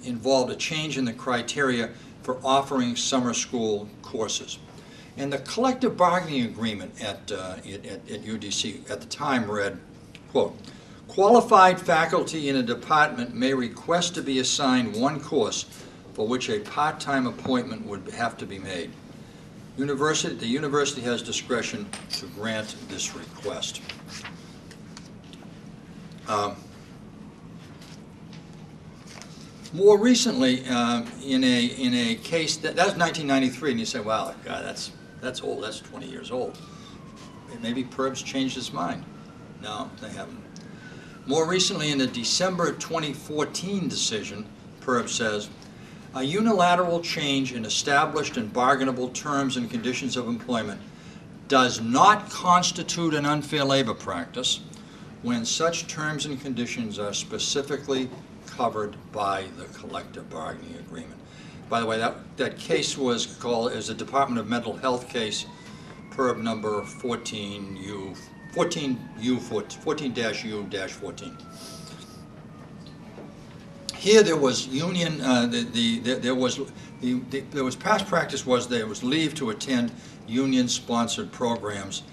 involved a change in the criteria for offering summer school courses. And the collective bargaining agreement at UDC at the time read, quote, qualified faculty in a department may request to be assigned one course for which a part-time appointment would have to be made. The university has discretion to grant this request. More recently, in a case that was 1993, and you say, "Wow, God, that's old. That's 20 years old." Maybe PERB's changed its mind. No, they haven't. More recently, in a December 2014 decision, PERB says, a unilateral change in established and bargainable terms and conditions of employment does not constitute an unfair labor practice when such terms and conditions are specifically covered by the collective bargaining agreement. By the way, that case was called as a Department of Mental Health case, PERB number 14-U-14. Here there was union. There was past practice was there was leave to attend union-sponsored programs,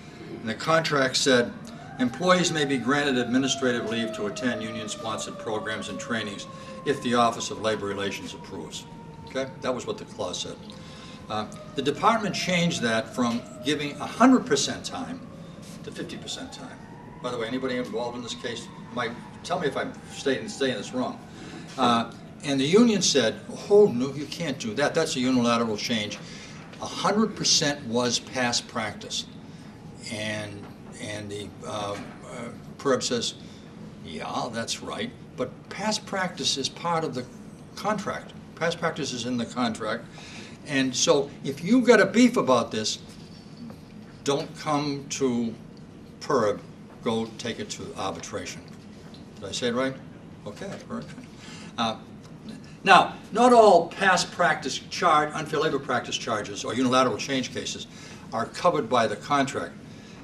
and the contract said employees may be granted administrative leave to attend union-sponsored programs and trainings if the Office of Labor Relations approves. Okay, that was what the clause said. The department changed that from giving 100% time to 50% time. By the way, anybody involved in this case might tell me if I'm saying this wrong. And the union said, oh, no, you can't do that. That's a unilateral change. 100% was past practice. And the PERB says, yeah, that's right. But past practice is part of the contract. Past practice is in the contract. And so if you got a beef about this, don't come to PERB. Go take it to arbitration. Did I say it right? Okay, perfect. Now, not all past practice unfair labor practice charges or unilateral change cases are covered by the contract.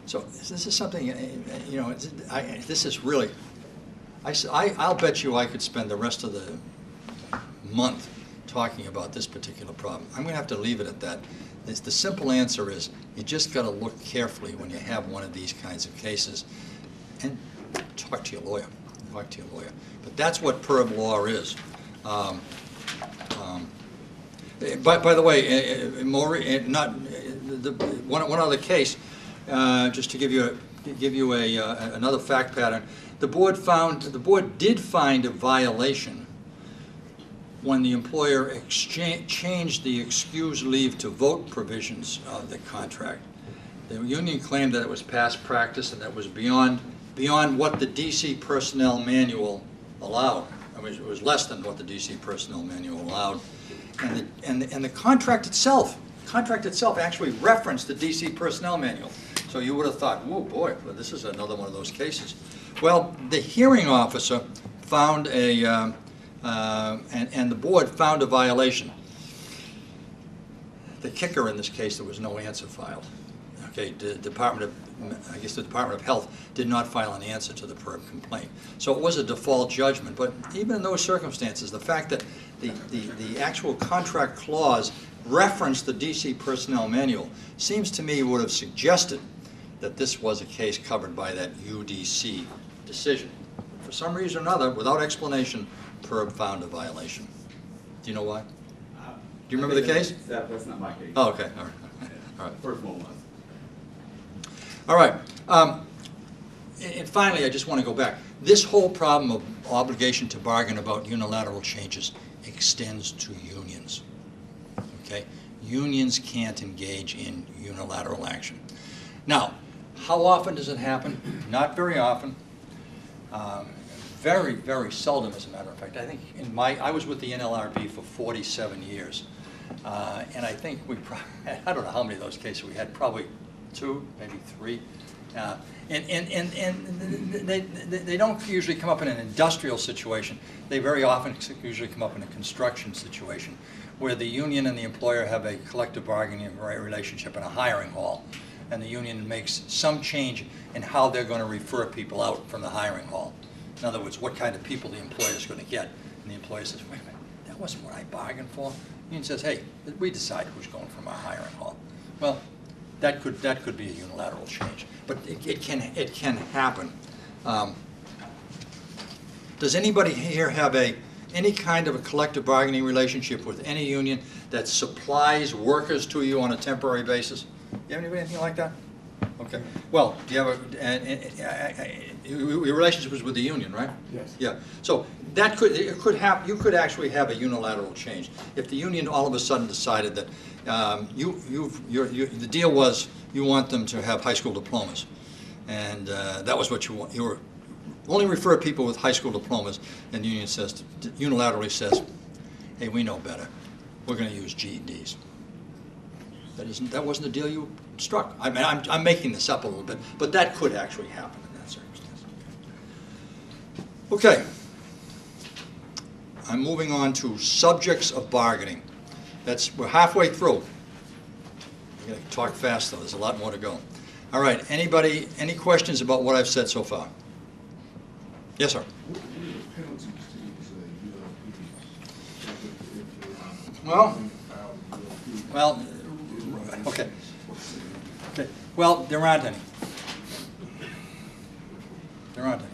So this is something, you know, this is really, I'll bet you I could spend the rest of the month talking about this particular problem. I'm going to have to leave it at that. The simple answer is you just got to look carefully when you have one of these kinds of cases and talk to your lawyer. talk to your lawyer. But that's what PERB law is. By the way, one other case, just to give you another fact pattern. The board did find a violation when the employer changed the excused leave to vote provisions of the contract. The union claimed that it was past practice and that was beyond what the DC personnel manual allowed. I mean, it was less than what the DC personnel manual allowed. And the contract itself actually referenced the DC personnel manual. So you would have thought, oh boy, well, this is another one of those cases. Well, the hearing officer found and the board found a violation. The kicker in this case, there was no answer filed. Okay, the Department of Health did not file an answer to the PERB complaint. So it was a default judgment, but even in those circumstances, the fact that the actual contract clause referenced the DC personnel manual seems to me would have suggested that this was a case covered by that UDC decision. For some reason or another, without explanation, PERB found a violation. Do you know why? Do you remember the case? That's not my case. Oh, okay, all right. All right. First one was. All right. And finally, I just want to go back. This whole problem of obligation to bargain about unilateral changes extends to unions. Okay? Unions can't engage in unilateral action. Now, how often does it happen? Not very often. Very, very seldom, as a matter of fact. I think I was with the NLRB for 47 years. And I think I don't know how many of those cases we had, probably 2, maybe 3. And they don't usually come up in an industrial situation. They very often usually come up in a construction situation where the union and the employer have a collective bargaining relationship in a hiring hall. And the union makes some change in how they're going to refer people out from the hiring hall. In other words, what kind of people the employer is going to get. And the employer says, wait a minute, that wasn't what I bargained for. The union says, hey, we decide who's going from our hiring hall. Well, that could be a unilateral change, but it can happen. Does anybody here have any kind of a collective bargaining relationship with any union that supplies workers to you on a temporary basis? Do you have anything like that? Okay. Well, do you have your relationship was with the union, right? Yes. Yeah. So that could happen. You could actually have a unilateral change if the union all of a sudden decided that the deal was you want them to have high school diplomas, and that was what you want. You were only refer people with high school diplomas, and the union unilaterally says, hey, we know better. We're going to use GEDs. That wasn't the deal you struck. I mean, I'm making this up a little bit, but that could actually happen in that circumstance. Okay. I'm moving on to subjects of bargaining. We're halfway through. I'm going to talk fast though. There's a lot more to go. All right. Anybody? Any questions about what I've said so far? Yes, sir. What are the penalties to these Well, okay. Okay. Well, there aren't any. There aren't any.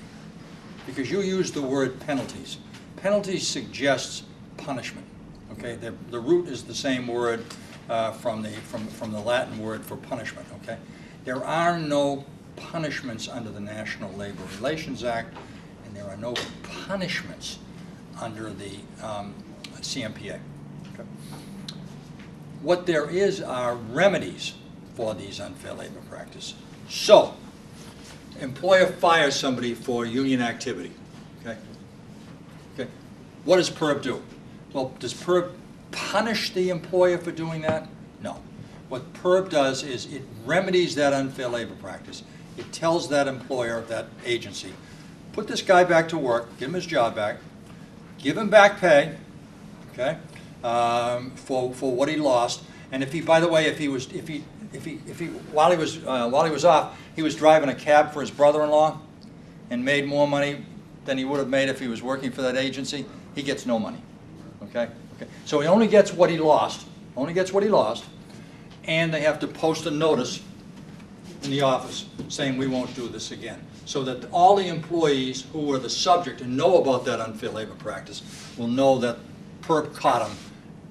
Because you use the word penalties. Penalties suggests punishment. Okay. The root is the same word from the Latin word for punishment. Okay. There are no punishments under the National Labor Relations Act, and there are no punishments under the CMPA. Okay. What there is are remedies for these unfair labor practices. So, employer fires somebody for union activity. Okay. Okay. What does PERB do? Well, does PERB punish the employer for doing that? No. What PERB does is it remedies that unfair labor practice. It tells that employer, that agency, put this guy back to work, give him his job back, give him back pay, okay, for what he lost. And if he, by the way, while he was off, he was driving a cab for his brother-in-law and made more money than he would have made if he was working for that agency, he gets no money. Okay? Okay. So he only gets what he lost. Only gets what he lost. And they have to post a notice in the office saying we won't do this again. so that all the employees who were the subject and know about that unfair labor practice will know that PERB caught them,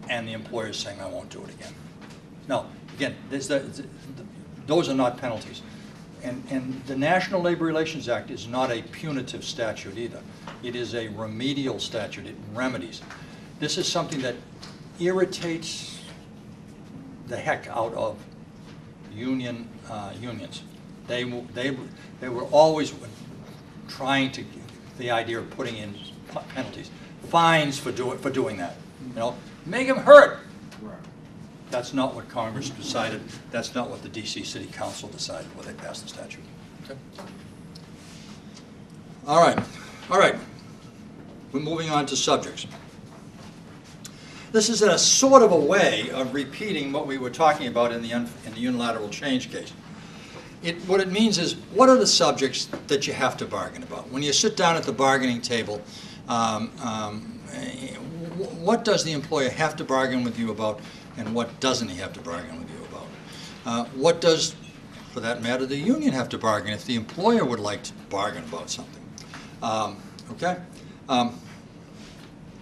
and the employer is saying, I won't do it again. Now, again, those are not penalties. And the National Labor Relations Act is not a punitive statute either. It is a remedial statute. It remedies. This is something that irritates the heck out of unions. They were always trying to, the idea of putting in penalties, fines for doing that. You know, make them hurt. Right. That's not what Congress decided. That's not what the DC City Council decided when they passed the statute. Okay. All right. All right. We're moving on to subjects. This is a sort of a way of repeating what we were talking about in the unilateral change case. What it means is, what are the subjects that you have to bargain about? When you sit down at the bargaining table, what does the employer have to bargain with you about, and what doesn't he have to bargain with you about? What does, for that matter, the union have to bargain if the employer would like to bargain about something? Okay?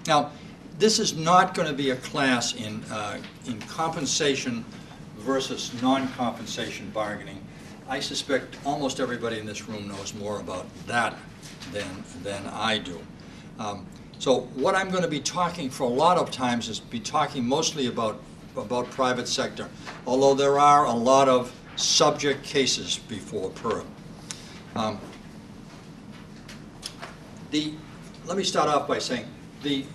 Now, this is not going to be a class in compensation versus non-compensation bargaining. I suspect almost everybody in this room knows more about that than I do. So what I'm going to be talking for a lot of times is be talking mostly about private sector, although there are a lot of subject cases before PERB. Let me start off by saying the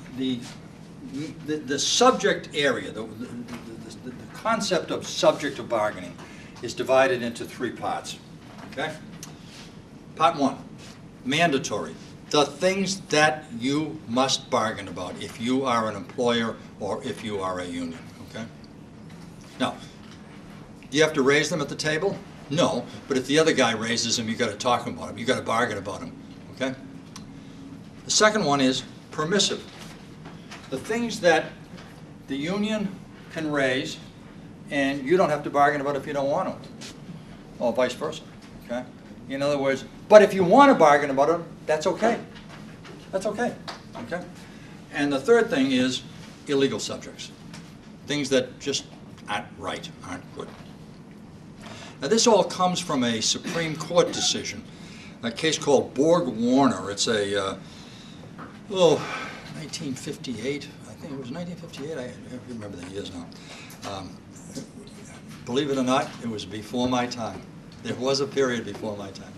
subject area, the concept of subject of bargaining is divided into three parts. Okay? Part one, mandatory. The things that you must bargain about if you are an employer or if you are a union. Okay? Now, do you have to raise them at the table? No, but if the other guy raises them, you've got to talk about them. You've got to bargain about them. Okay? The second one is permissive. The things that the union can raise and you don't have to bargain about if you don't want to, or vice versa. Okay? In other words, but if you want to bargain about it, that's okay. That's okay. Okay? And the third thing is illegal subjects. Things that just aren't right, aren't good. Now this all comes from a Supreme Court decision, a case called Borg-Warner. It's a, 1958, I think it was 1958, I remember the years now. Believe it or not, it was before my time. There was a period before my time.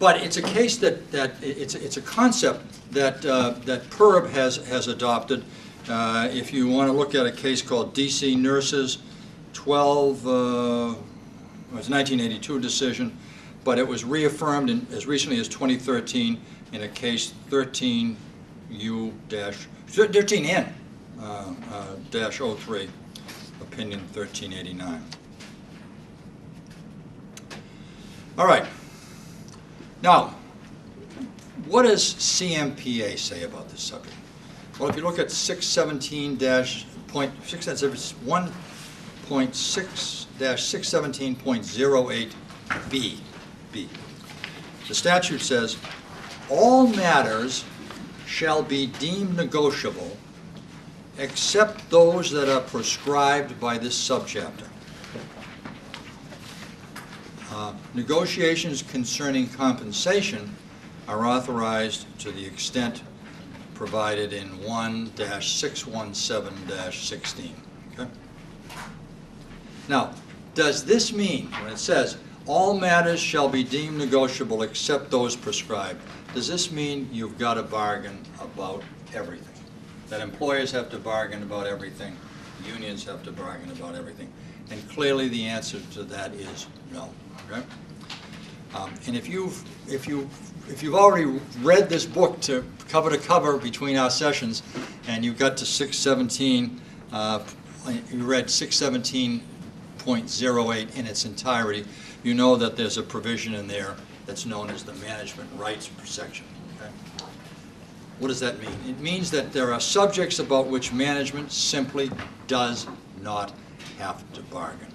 But it's a case it's a concept that PERB has adopted. If you want to look at a case called DC Nurses 12, it was a 1982 decision, but it was reaffirmed as recently as 2013 in a case 13N-03, opinion 1389. All right. Now, what does CMPA say about this subject? Well, if you look at 1.617.08b, the statute says, all matters shall be deemed negotiable except those that are prescribed by this subchapter. Negotiations concerning compensation are authorized to the extent provided in 1-617-16. Okay? Now, does this mean, when it says, all matters shall be deemed negotiable except those prescribed, does this mean you've got to bargain about everything? That employers have to bargain about everything, unions have to bargain about everything? And clearly the answer to that is no. Okay? And if you've already read this book to cover between our sessions, and you got to 617, you read 617.08 in its entirety, you know that there's a provision in there that's known as the management rights section. Okay? What does that mean? It means that there are subjects about which management simply does not have to bargain.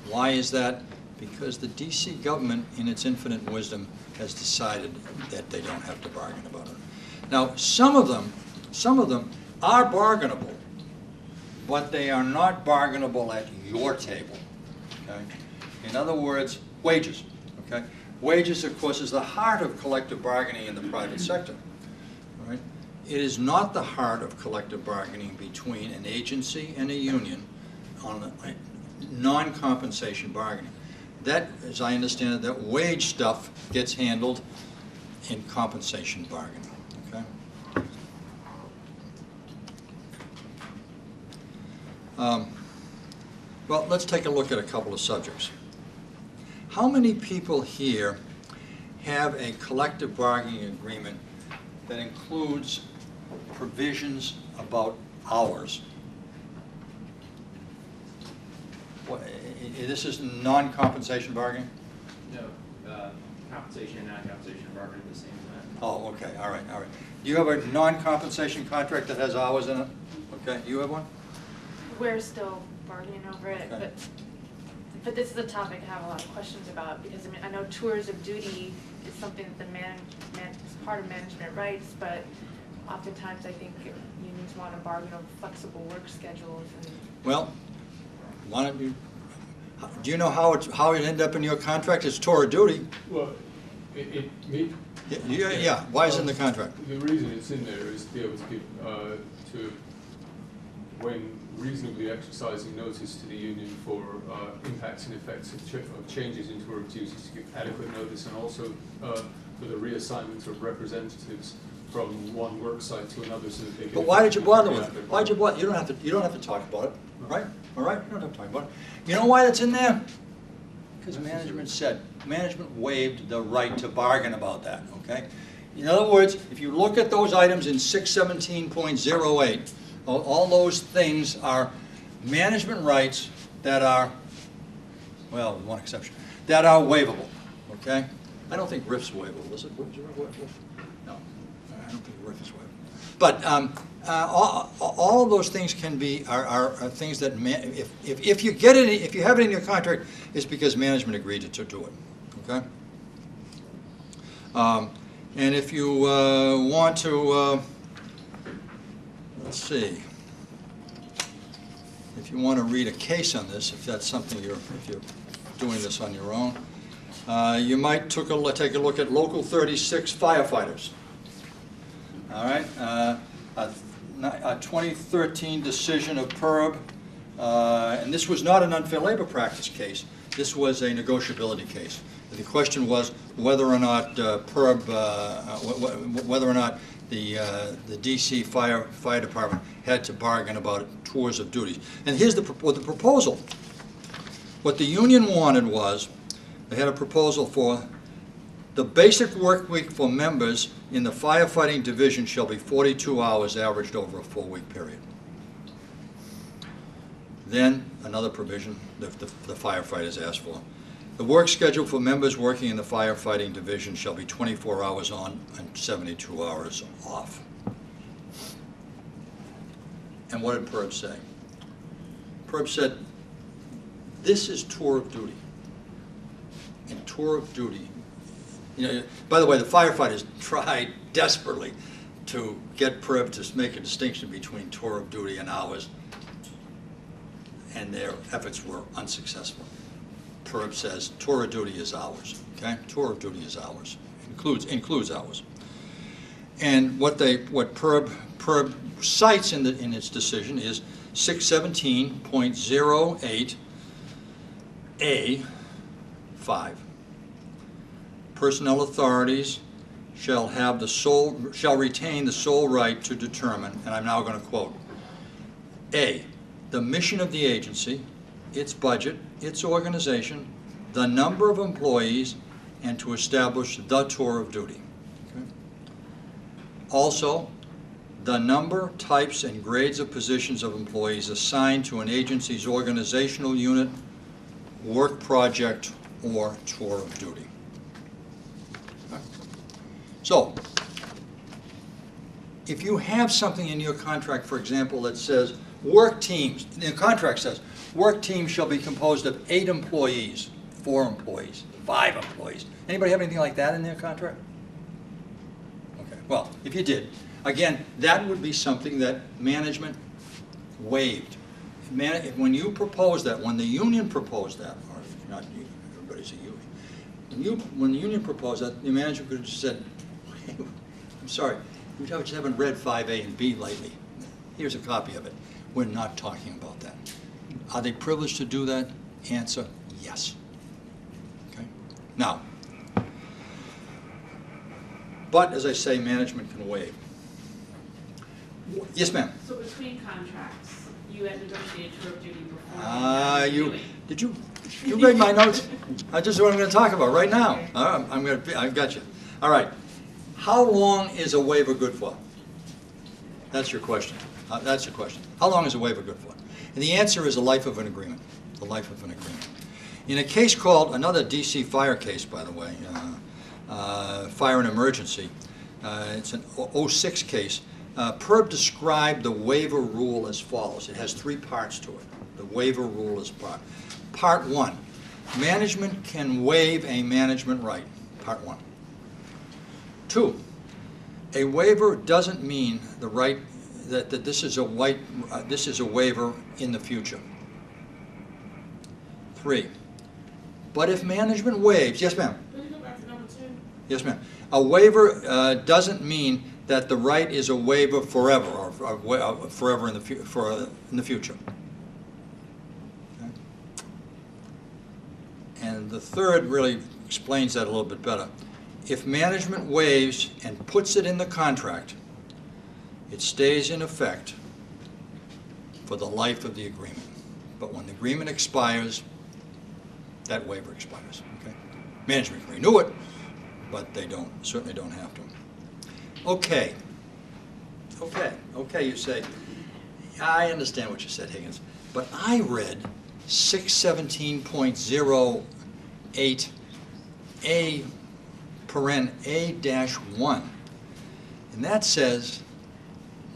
Why is that? Because the DC government, in its infinite wisdom, has decided that they don't have to bargain about it. Now, some of them are bargainable, but they are not bargainable at your table. Okay? In other words, wages. Okay? Wages, of course, is the heart of collective bargaining in the private sector. Right? It is not the heart of collective bargaining between an agency and a union on non-compensation bargaining. That, as I understand it, that wage stuff gets handled in compensation bargaining. Okay? Well, let's take a look at a couple of subjects. How many people here have a collective bargaining agreement that includes provisions about hours? This is non-compensation bargaining? No, compensation and non-compensation are bargained at the same time. Oh, okay, all right, all right. Do you have a non-compensation contract that has hours in it? Okay, you have one? We're still bargaining over it, Okay. but this is a topic I have a lot of questions about, because I mean, I know tours of duty is something that is part of management rights, but oftentimes I think unions want to bargain over flexible work schedules and. Well, why don't you, do you know how it ended up in your contract? It's tour of duty. Well, Yeah, why is it in the contract? The reason it's in there is to be able to give, to, when reasonably exercising notice to the union for impacts and effects of changes in tour of duties, to give adequate notice, and also for the reassignment of representatives from one work site to another, so that they can. But why did you bother with it? Why'd you bother? You don't have to talk about it, right? All right, you don't have to talk about it. You know why that's in there? Because management waived the right to bargain about that, okay? In other words, if you look at those items in 617.08, all those things are management rights that are, well, with one exception, that are waivable, okay? I don't think RIF's waivable, is it? No, I don't think RIF is waivable. But all of those things can be are things that if you get it, if you have it in your contract, it's because management agreed to do it. Okay. And if you want to, let's see, if you want to read a case on this, if that's something if you're doing this on your own, you might take a look at Local 36 firefighters. All right, a 2013 decision of PERB, and this was not an unfair labor practice case. This was a negotiability case. The question was whether or not PERB, whether or not the DC fire department had to bargain about tours of duties. And here's the proposal. What the union wanted was they had a proposal for the basic work week for members in the firefighting division shall be 42 hours averaged over a 4-week period. Then another provision the firefighters asked for. The work schedule for members working in the firefighting division shall be 24 hours on and 72 hours off. And what did PERB say? PERB said, this is tour of duty. And tour of duty, you know, by the way, the firefighters tried desperately to get PERB to make a distinction between tour of duty and hours, and their efforts were unsuccessful. PERB says tour of duty is hours. Okay, tour of duty is hours, includes hours. And what PERB cites in its decision is 617.08A5. Personnel authorities shall retain the sole right to determine, and I'm now going to quote, A, the mission of the agency, its budget, its organization, the number of employees, and to establish the tour of duty. Okay. Also, the number, types, and grades of positions of employees assigned to an agency's organizational unit, work project, or tour of duty. Okay. So, if you have something in your contract, for example, that says work teams, the contract says, work teams shall be composed of 8 employees 4 employees, 5 employees. Anybody have anything like that in their contract? Okay, well, if you did, again, that would be something that management waived. When you proposed that, when the union proposed that, or not you, everybody's a union. When the union proposed that, the manager could have just said, I'm sorry, you just haven't read 5A and B lately. Here's a copy of it. We're not talking about that. Are they privileged to do that? Answer, yes. Okay? Now, but as I say, management can waive. Yes, ma'am. So between contracts, you had negotiated tour of duty before. Did you read my notes? That's just what I'm going to talk about right now. I've got you. All right. How long is a waiver good for? That's your question. That's your question. How long is a waiver good for? And the answer is the life of an agreement. The life of an agreement. In a case called, another DC fire case, by the way, fire and emergency, it's an 06 case, PERB described the waiver rule as follows. It has 3 parts to it. The waiver rule is part 1. Management can waive a management right. Part 1. 2. A waiver doesn't mean the right that this is a waiver in the future. 3. But if management waives, yes, ma'am. Will you go back to number 2? Yes, ma'am. A waiver doesn't mean that the right is a waiver forever, or forever in the future. Okay. And the third really explains that a little bit better. If management waives and puts it in the contract, it stays in effect for the life of the agreement. But when the agreement expires, that waiver expires. Okay? Management can renew it, but they certainly don't have to. Okay, you say, I understand what you said, Higgins, but I read 617.08A paren A-1, and that says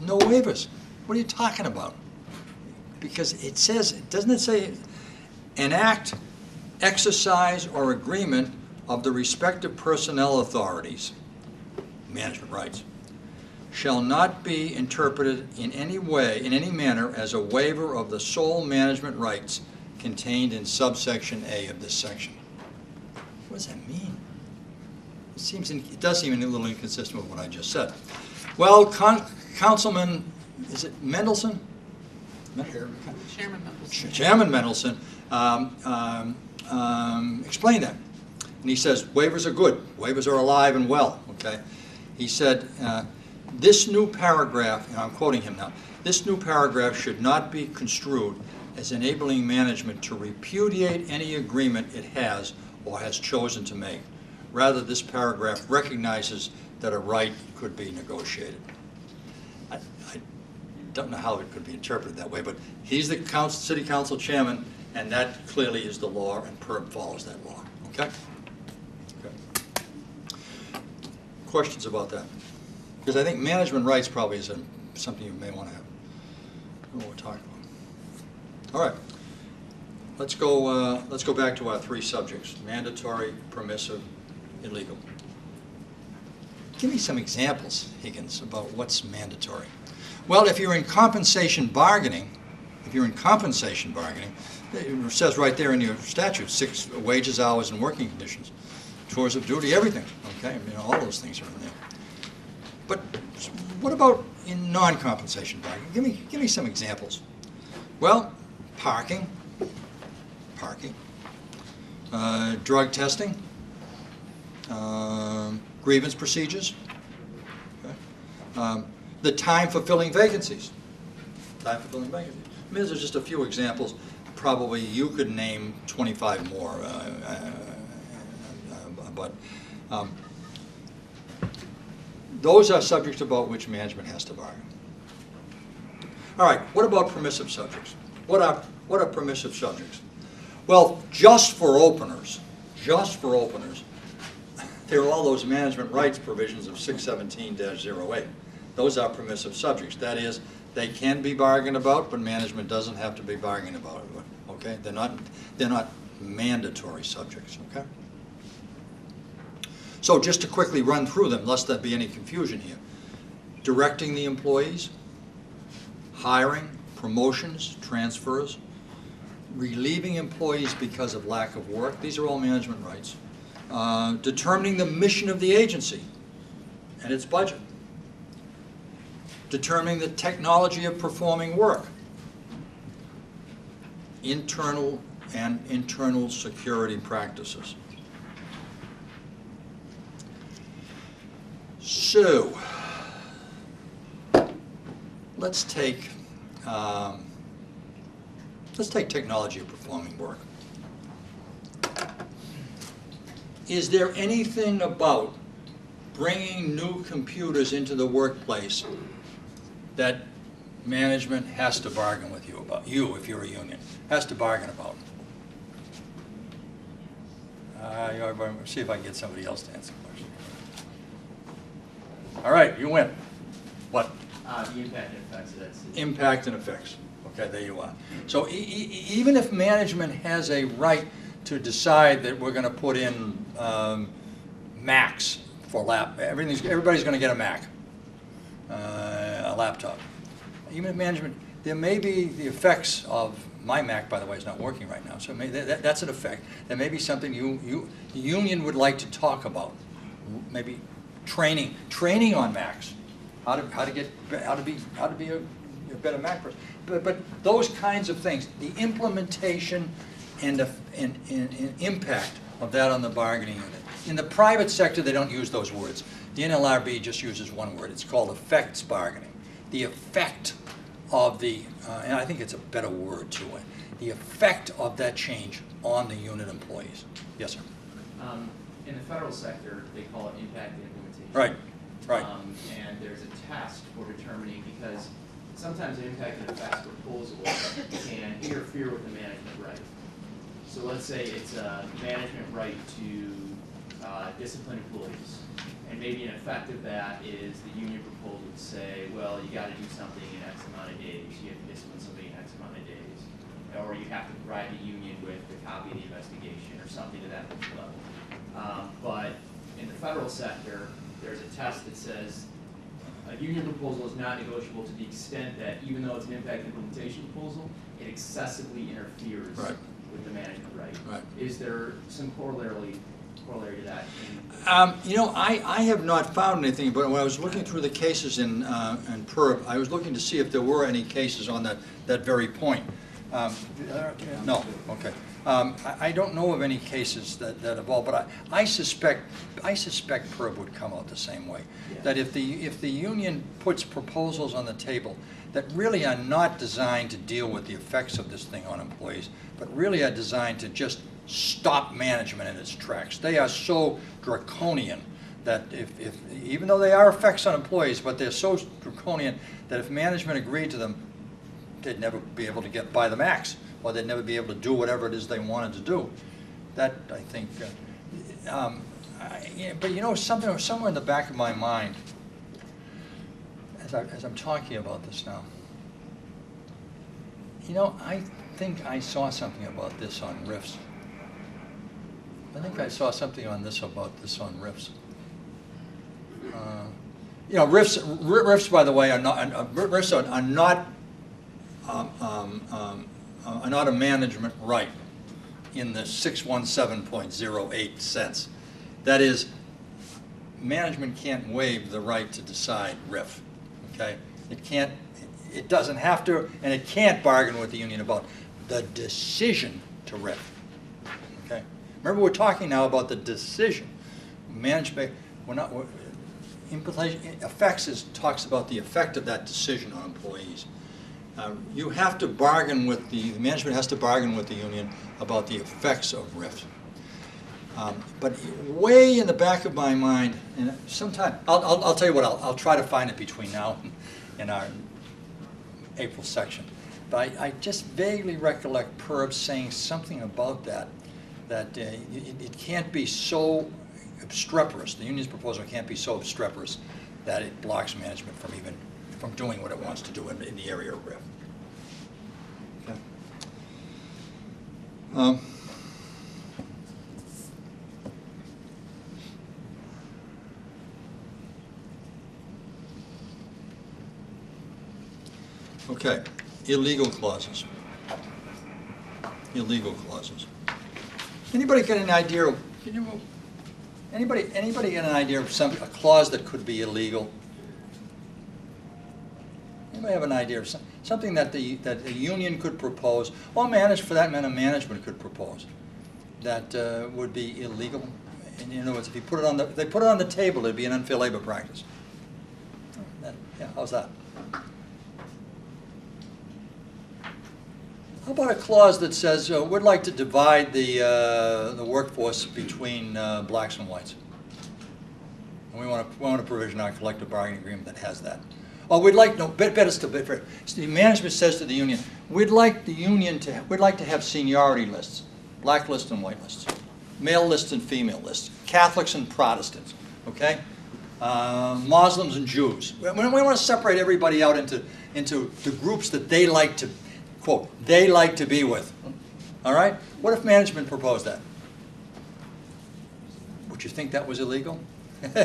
no waivers. What are you talking about? Because it says, doesn't it say an act, exercise, or agreement of the respective personnel authorities, management rights, shall not be interpreted in any way, in any manner, as a waiver of the sole management rights contained in subsection A of this section. What does that mean? It does seem a little inconsistent with what I just said. Well, Councilman, is it Mendelson? Chairman Mendelson. Chairman Mendelson explained that. And he says, waivers are good. Waivers are alive and well, okay? He said, this new paragraph, and I'm quoting him now, this new paragraph should not be construed as enabling management to repudiate any agreement it has or has chosen to make. Rather, this paragraph recognizes that a right could be negotiated. I don't know how it could be interpreted that way, but he's the city council chairman, and that clearly is the law, and PERB follows that law. Okay? Okay. Questions about that? Because I think management rights probably is something you may want to have. What we're talking about. All right. Let's go back to our 3 subjects: mandatory, permissive, illegal. Give me some examples, Higgins, about what's mandatory. Well, if you're in compensation bargaining, it says right there in your statute, 6 wages, hours, and working conditions, tours of duty, everything. Okay, all those things are in there. But what about in non-compensation bargaining? Give me some examples. Well, parking, drug testing, grievance procedures, okay? The time for filling vacancies. I mean, those are just a few examples. Probably you could name 25 more, but those are subjects about which management has to bargain. All right, what about permissive subjects? What are permissive subjects? Well, just for openers, there are all those management rights provisions of 617-08. Those are permissive subjects. That is, they can be bargained about, but management doesn't have to be bargaining about it. Okay, they're not mandatory subjects, okay? So just to quickly run through them, lest there be any confusion here. Directing the employees, hiring, promotions, transfers, relieving employees because of lack of work. These are all management rights. Determining the mission of the agency and its budget. Determining the technology of performing work. Internal security practices. So, let's take technology of performing work. Is there anything about bringing new computers into the workplace that management has to bargain with you about? You, if you're a union, has to bargain about. See if I can get somebody else to answer the question. All right, you win. What? The impact and effects of that. Impact and effects. Okay, there you are. So even if management has a right to decide that we're going to put in Macs for everybody's going to get a Mac, a laptop. Even if management, there may be the effects of my Mac, by the way, is not working right now. So that's an effect. There may be something the union would like to talk about. Maybe training on Macs, how to be a better Mac person. But those kinds of things, the implementation and impact of that on the bargaining unit. In the private sector, they don't use those words. The NLRB just uses one word. It's called effects bargaining. The effect of and I think it's a better word to it, the effect of that change on the unit employees. Yes, sir. In the federal sector, they call it impact and implementation. Right. And there's a test for determining, because sometimes an impact and effects proposal can interfere with the management right. So let's say it's a management right to discipline employees. And maybe an effect of that is the union proposal to say, well, you got to do something in X amount of days. You have to discipline somebody in X amount of days. Or you have to provide the union with a copy of the investigation or something to that level. But in the federal sector, there's a test that says a union proposal is not negotiable to the extent that even though it's an impact implementation proposal, it excessively interferes with the management right. Is there some corollary to that? I have not found anything, but when I was looking through the cases in PERB, I was looking to see if there were any cases on that very point. No, okay. I don't know of any cases that involve, but I suspect PERB would come out the same way. Yeah. That if the union puts proposals on the table that really are not designed to deal with the effects of this thing on employees, but really are designed to just stop management in its tracks. They are so draconian that even though they are effects on employees, but they're so draconian that if management agreed to them, they'd never be able to get by the max, or they'd never be able to do whatever it is they wanted to do. That, I think, but somewhere in the back of my mind, as I'm talking about this now, I think I saw something about this on RIFs. I think I saw something on this about this on RIFs. RIFs, by the way, are not a management right in the 617.08 sense. That is, management can't waive the right to decide RIF. Okay, it doesn't have to, and it can't bargain with the union about the decision to RIF. Okay. Remember, we're talking now about the decision. Management, effects talks about the effect of that decision on employees. You have to bargain with the management has to bargain with the union about the effects of RIF. But way in the back of my mind, and sometime I'll tell you what, I'll try to find it between now and our April section. But I just vaguely recollect PERB saying something about that it can't be so obstreperous. The union's proposal can't be so obstreperous that it blocks management from doing what it wants to do in the area of RIF. Okay. Okay, illegal clauses. Illegal clauses. Anybody get an idea of, anybody get an idea of a clause that could be illegal? Anybody have an idea of something that that a union could propose, or for that matter, management could propose, that would be illegal? And in other words, if you put it on if they put it on the table, it'd be an unfair labor practice. Yeah, how's that? How about a clause that says we'd like to divide the workforce between blacks and whites? And we want a provision in our collective bargaining agreement that has that. Or we'd like better still. The management says to the union, we'd like to have seniority lists, black lists and white lists, male lists and female lists, Catholics and Protestants, okay, Muslims and Jews. We want to separate everybody out into the groups that they like to, quote, they like to be with. All right? What if management proposed that? Would you think that was illegal?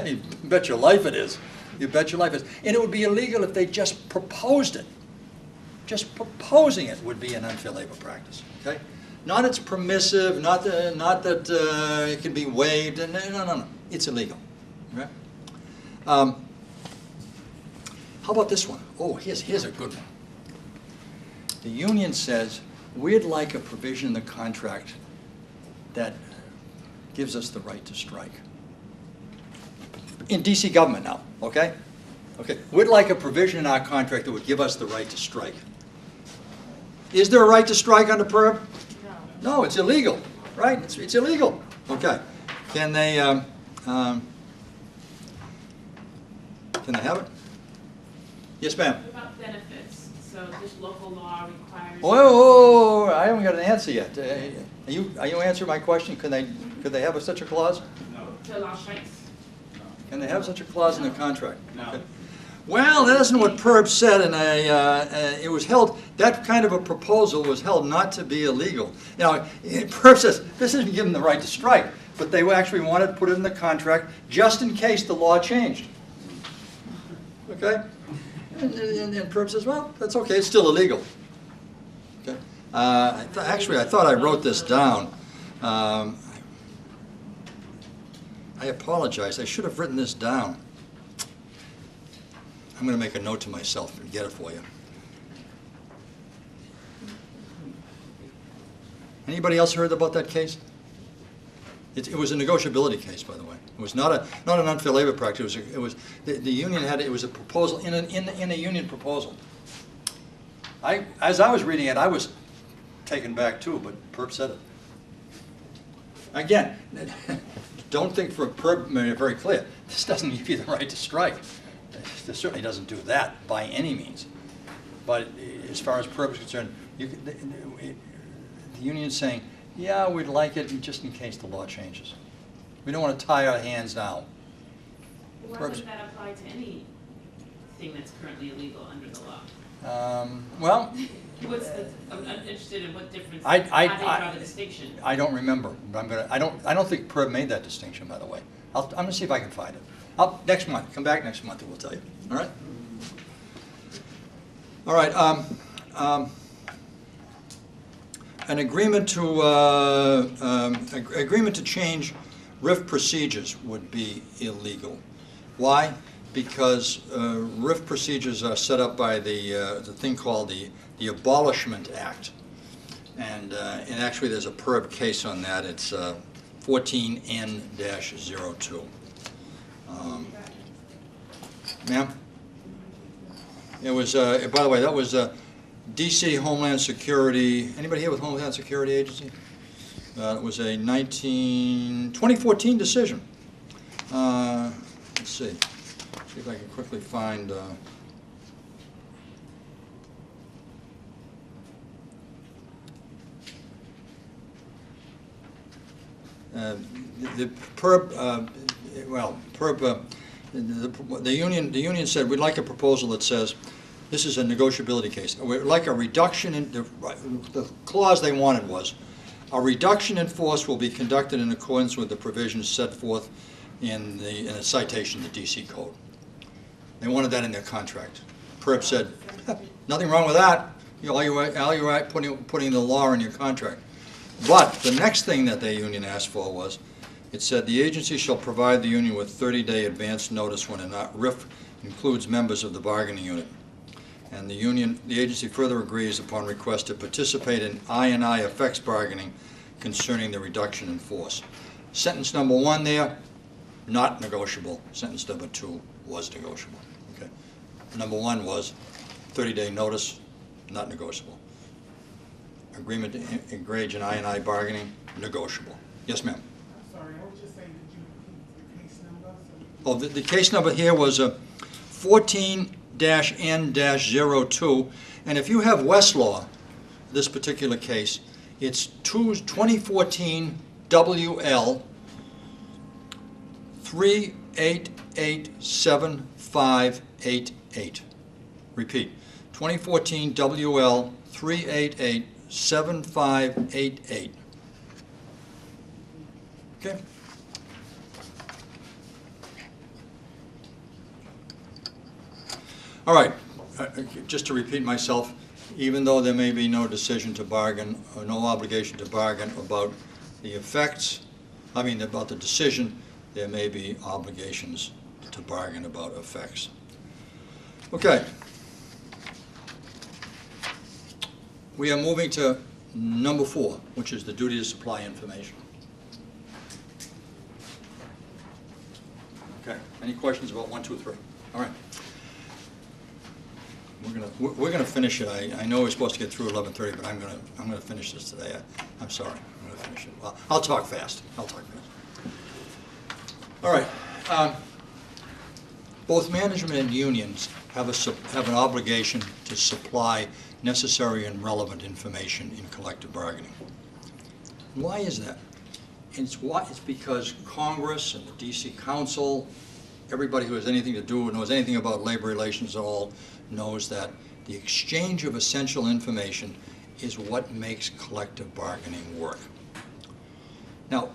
You bet your life it is. You bet your life it is. And it would be illegal if they just proposed it. Just proposing it would be an unfair labor practice. Okay? Not it's permissive, not that it can be waived. No. It's illegal. Okay? How about this one? Oh, here's a good one. The union says, we'd like a provision in the contract that gives us the right to strike. In DC government now, okay? Okay, we'd like a provision in our contract that would give us the right to strike. Is there a right to strike under PERB? No. No, it's illegal, right? It's illegal. Okay. Can they have it? Yes, ma'am. What about benefits? So this local law requires. Oh, I haven't got an answer yet. Are you answering my question? Could they have such a clause? No. To allow strikes? Can they have such a clause in the contract? No. Okay. Well, that isn't what PERB said, and it was held. That kind of a proposal was held not to be illegal. You know, PERB says this isn't giving them the right to strike, but they actually wanted to put it in the contract just in case the law changed. Okay. And PERB says, well, that's okay. It's still illegal. Okay. Actually, I thought I wrote this down. I apologize. I should have written this down. I'm going to make a note to myself and get it for you. Anybody else heard about that case? It was a negotiability case, by the way. It was not an unfair labor practice. It was the union had it was a proposal in a union proposal. As I was reading it, I was taken back too, but PERB said it. Again, don't think for PERB made it very clear. This doesn't give you the right to strike. This certainly doesn't do that by any means. But as far as PERB is concerned, the union is saying, yeah, we'd like it just in case the law changes. We don't want to tie our hands now. Why doesn't that apply to anything that's currently illegal under the law? Well, I'm interested in what difference. how they draw the distinction. I don't remember. I don't think PERB made that distinction, by the way. I'm going to see if I can find it. Next month. Come back next month and we'll tell you. All right? All right. An agreement to change RIF procedures would be illegal. Why? Because RIF procedures are set up by the thing called the Abolishment Act, and actually there's a PERB case on that. It's 14N-02. Ma'am? It was, by the way, that was D.C. Homeland Security. Anybody here with Homeland Security Agency? It was a 2014 decision. Let's see. See if I can quickly find. The PERB, the union said we'd like a proposal that says this is a negotiability case. We'd like a reduction in the clause they wanted was a reduction in force will be conducted in accordance with the provisions set forth in a citation to the DC Code. They wanted that in their contract. PERB said, Nothing wrong with that. All you're right putting the law in your contract. But the next thing that the union asked for was, it said the agency shall provide the union with 30-day advance notice when a RIF includes members of the bargaining unit. And the agency further agrees upon request to participate in I&I effects bargaining concerning the reduction in force. Sentence number 1 there, not negotiable. Sentence number 2 was negotiable. Okay. Number 1 was 30-day notice, not negotiable. Agreement to engage in I&I bargaining, negotiable. Yes, ma'am. Sorry, I was just saying, did you repeat the case number? Oh, the case number here was 14-N-02, and if you have Westlaw, this particular case, it's 2014 WL 3887588. Repeat, 2014 WL 3887588. Okay. All right, just to repeat myself, even though there may be no decision to bargain or no obligation to bargain about the effects, about the decision, there may be obligations to bargain about effects. Okay. We are moving to number 4, which is the duty to supply information. Okay, any questions about 1, 2, 3? All right. We're gonna finish it. I know we're supposed to get through 11:30, but I'm gonna finish this today. I'm sorry. I'm gonna finish it. Well, I'll talk fast. All right. Both management and unions have an obligation to supply necessary and relevant information in collective bargaining. Why is that? It's because Congress and the D.C. Council, everybody who has anything to do, knows anything about labor relations at all, knows that the exchange of essential information is what makes collective bargaining work. Now,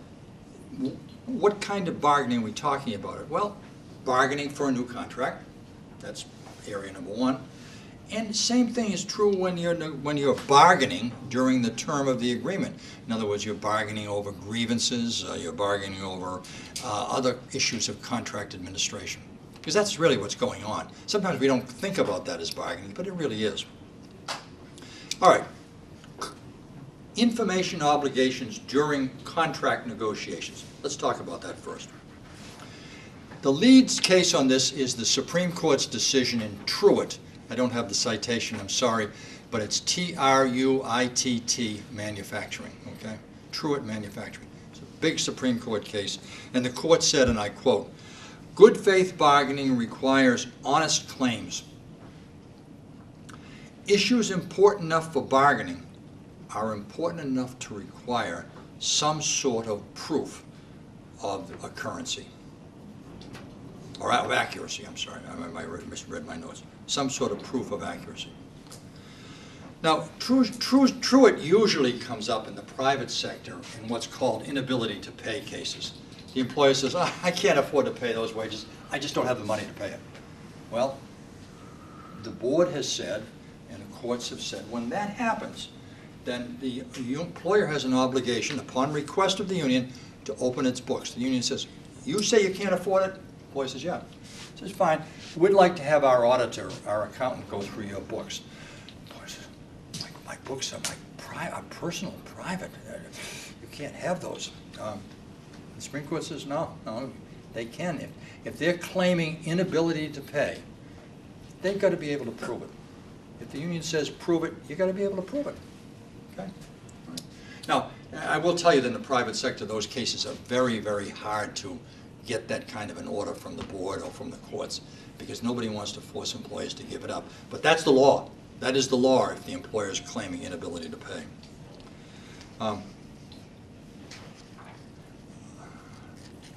what kind of bargaining are we talking about? Well, bargaining for a new contract, that's area number 1. And the same thing is true when you're bargaining during the term of the agreement. In other words, you're bargaining over grievances, you're bargaining over other issues of contract administration. Because that's really what's going on. Sometimes we don't think about that as bargaining, but it really is. All right. Information obligations during contract negotiations. Let's talk about that first. The lead case on this is the Supreme Court's decision in Truitt. I don't have the citation, I'm sorry, but it's Truitt Manufacturing, okay? Truitt Manufacturing. It's a big Supreme Court case. And the court said, and I quote, "Good faith bargaining requires honest claims. Issues important enough for bargaining are important enough to require some sort of proof of occurrency." Or of accuracy, I'm sorry, I misread my notes. Some sort of proof of accuracy. Now, Truitt usually comes up in the private sector in what's called inability to pay cases. The employer says, "Oh, I can't afford to pay those wages, I just don't have the money to pay it." Well, the board has said, and the courts have said, when that happens, then the employer has an obligation, upon request of the union, to open its books. The union says, "You say you can't afford it?" The employer says, "Yeah." He says, "Fine, we'd like to have our auditor, our accountant, go through your books." The employer says, my books are personal, private. You can't have those. The Supreme Court says, no, they can. If they're claiming inability to pay, they've got to be able to prove it. If the union says prove it, you've got to be able to prove it. Okay? Right. Now, I will tell you that in the private sector, those cases are very, very hard to get that kind of an order from the board or from the courts, because nobody wants to force employers to give it up. But that's the law. That is the law if the employer is claiming inability to pay.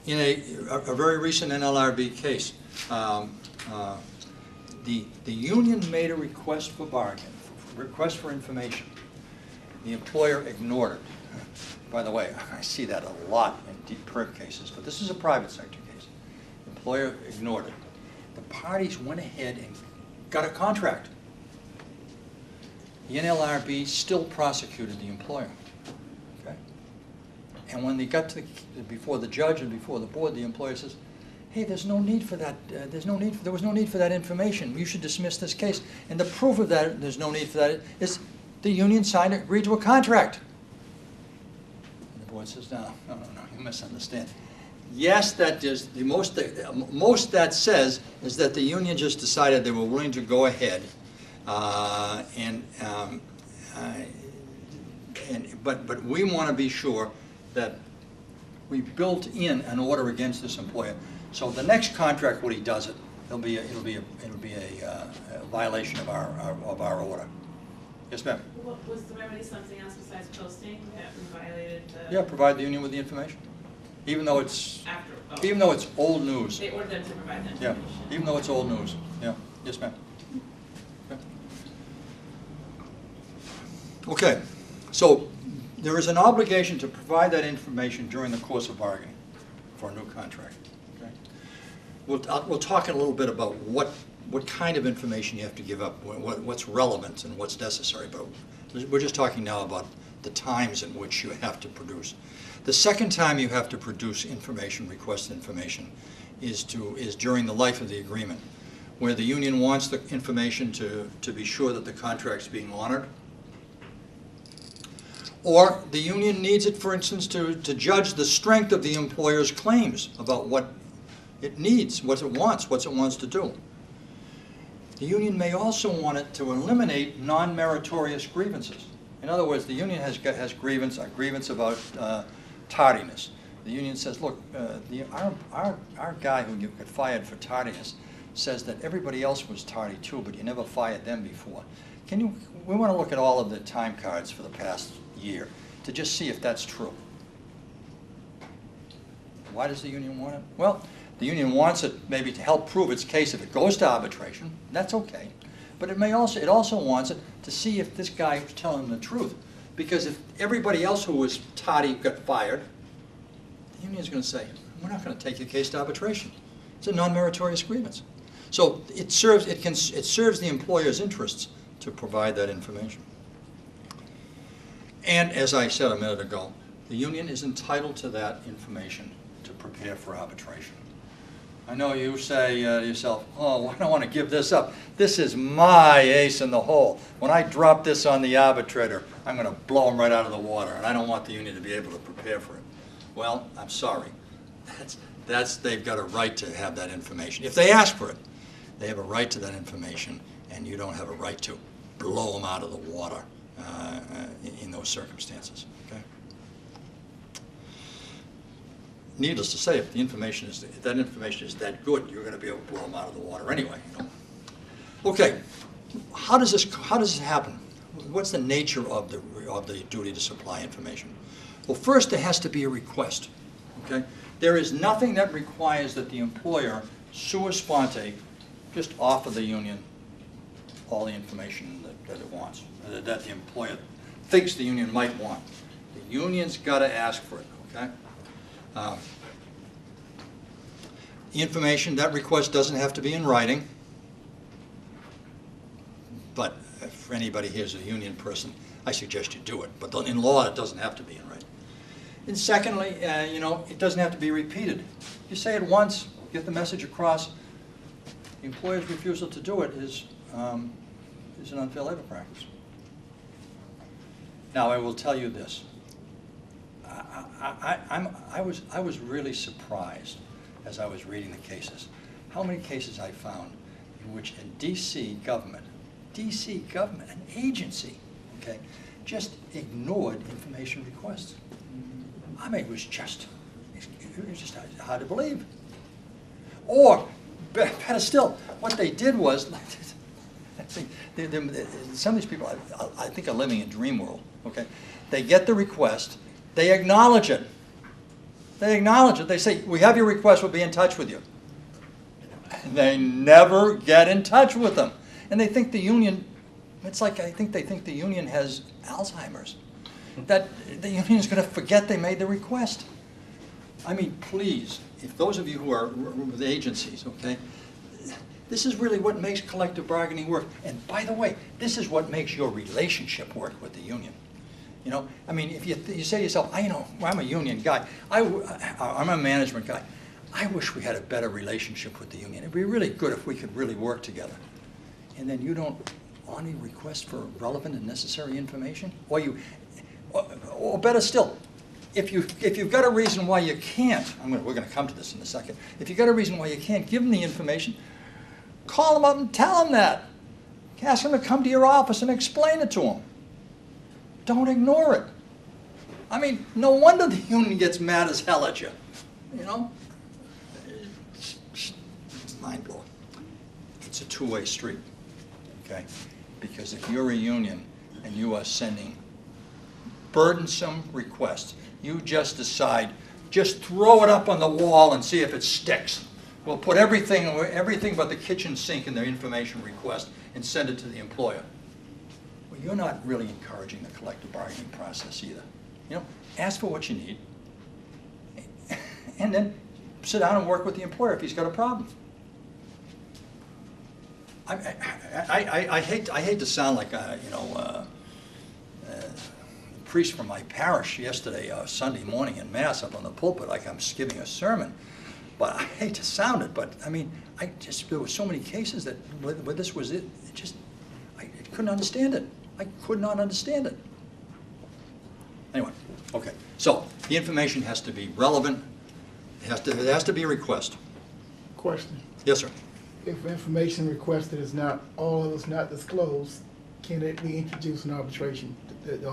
In a very recent NLRB case, the union made a request for bargain, request for information. The employer ignored it. By the way, I see that a lot in deep PERB cases, but this is a private sector case. The employer ignored it. The parties went ahead and got a contract. the NLRB still prosecuted the employer. Okay? And when they got to before the judge and before the board, the employer says, hey, there's no need for that. There was no need for that information. You should dismiss this case. And the proof of that, there's no need for that, is the union agreed to a contract. And the board says, no, you misunderstand. Yes, that is the most that says is that the union just decided they were willing to go ahead, but we want to be sure that we built in an order against this employer. So the next contract, when he does it, it'll be a violation of our order. Yes, ma'am. Was the remedy something else besides posting that violated the? Yeah, provide the union with the information, even though it's old news. They ordered them to provide that Yeah, information. even though it's old news. Yeah. Yes, ma'am. Okay. So there is an obligation to provide that information during the course of bargaining for a new contract. Okay. We'll talk a little bit about what kind of information you have to give up, what's relevant and what's necessary, but we're just talking now about the times in which you have to produce. The second time you have to produce information, request information, is during the life of the agreement, where the union wants the information to be sure that the contract's being honored. Or the union needs it, for instance, to judge the strength of the employer's claims about what it needs, what it wants to do. The union may also want it to eliminate non-meritorious grievances. In other words, the union has a grievance about tardiness. The union says, look, our guy who you got fired for tardiness says that everybody else was tardy too, but you never fired them before. We want to look at all of the time cards for the past year to just see if that's true. Why does the union want it? Well, the union wants it maybe to help prove its case if it goes to arbitration. That's okay. But it also wants it to see if this guy was telling the truth. Because if everybody else who was tardy got fired, the union is going to say, we're not going to take your case to arbitration. It's a non-meritorious grievance. So it serves the employer's interests to provide that information. And as I said a minute ago, the union is entitled to that information to prepare for arbitration. I know you say to yourself, oh, I don't want to give this up. This is my ace in the hole. When I drop this on the arbitrator, I'm going to blow him right out of the water, and I don't want the union to be able to prepare for it. Well, I'm sorry. They've got a right to have that information. If they ask for it, they have a right to that information, and you don't have a right to blow them out of the water in those circumstances. Okay? Needless to say, if that information is that good, you're going to be able to blow them out of the water anyway. You know? Okay, how does this happen? What's the nature of the duty to supply information? Well, first there has to be a request. Okay, there is nothing that requires that the employer sua sponte just offer the union all the information that it wants, that the employer thinks the union might want. The union's got to ask for it. Okay. The information, that request doesn't have to be in writing, but if anybody here is a union person, I suggest you do it. But in law, it doesn't have to be in writing. And secondly, it doesn't have to be repeated. You say it once, get the message across. The employer's refusal to do it is an unfair labor practice. Now, I will tell you this. I was really surprised as I was reading the cases, how many cases I found in which a DC government, an agency, okay, just ignored information requests. I mean, it was just hard to believe. Or, better still, what they did was, I think some of these people, I think, are living in dream world. Okay, they get the request, they acknowledge it. They acknowledge it. They say, we have your request, we'll be in touch with you. And they never get in touch with them. And they think the union, it's like I think they think the union has Alzheimer's. That the union is going to forget they made the request. I mean, please, if those of you who are with agencies, okay, This is really what makes collective bargaining work. And by the way, this is what makes your relationship work with the union. You know, I mean, if you say to yourself, I'm a union guy, I'm a management guy, I wish we had a better relationship with the union. It'd be really good if we could really work together. And then you don't honor requests for relevant and necessary information? Or better still, if you've got a reason why you can't, we're going to come to this in a second, if you've got a reason why you can't give them the information, call them up and tell them that. Ask them to come to your office and explain it to them. Don't ignore it. I mean, no wonder the union gets mad as hell at you. You know? It's mind-blowing. It's a two-way street, okay? Because if you're a union and you are sending burdensome requests, you just decide, just throw it up on the wall and see if it sticks. We'll put everything but the kitchen sink in the information request and send it to the employer. Well, you're not really encouraging the collective bargaining process either. You know, ask for what you need, and then sit down and work with the employer if he's got a problem. I hate to sound like a priest from my parish yesterday, Sunday morning in Mass up on the pulpit, like I'm giving a sermon. But I hate to sound it, but I mean, there were so many cases that where this was it. I couldn't understand it. I could not understand it. Anyway, okay. So the information has to be relevant. It has to be a request. Question. Yes, sir. If information requested is not, all of it's not disclosed, can it be introduced in arbitration, the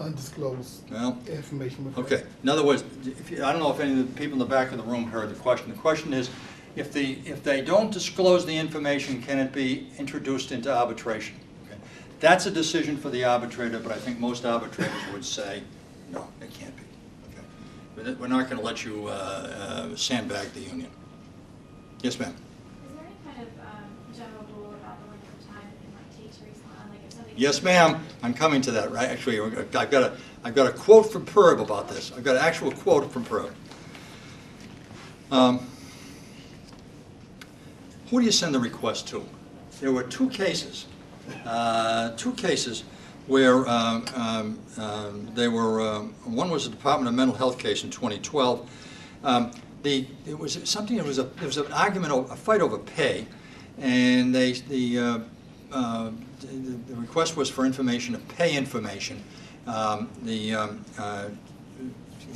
undisclosed information requested? Okay. In other words, I don't know if any of the people in the back of the room heard the question. The question is, if they don't disclose the information, can it be introduced into arbitration? Okay. That's a decision for the arbitrator, but I think most arbitrators would say, no, it can't be. Okay. We're not going to let you sandbag the union. Yes, ma'am. Yes, ma'am. I'm coming to that. Right? Actually, I've got a quote from PERB about this. I've got an actual quote from PERB. Who do you send the request to? There were two cases where they were. One was the Department of Mental Health case in 2012. It was something. There was an argument, a fight over pay, and the request was for information, pay information. The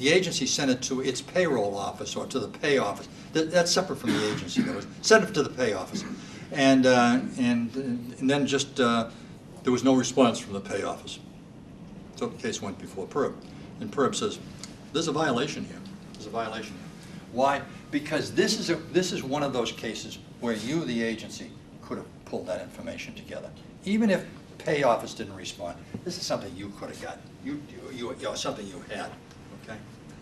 agency sent it to its payroll office or to the pay office. That's separate from the agency. Sent it to the pay office, and then just there was no response from the pay office. So the case went before PERB, and PERB says there's a violation here. There's a violation here. Why? Because this is one of those cases where you, the agency, could have pulled that information together. Even if pay office didn't respond, this is something you could have got. Something you had. Okay.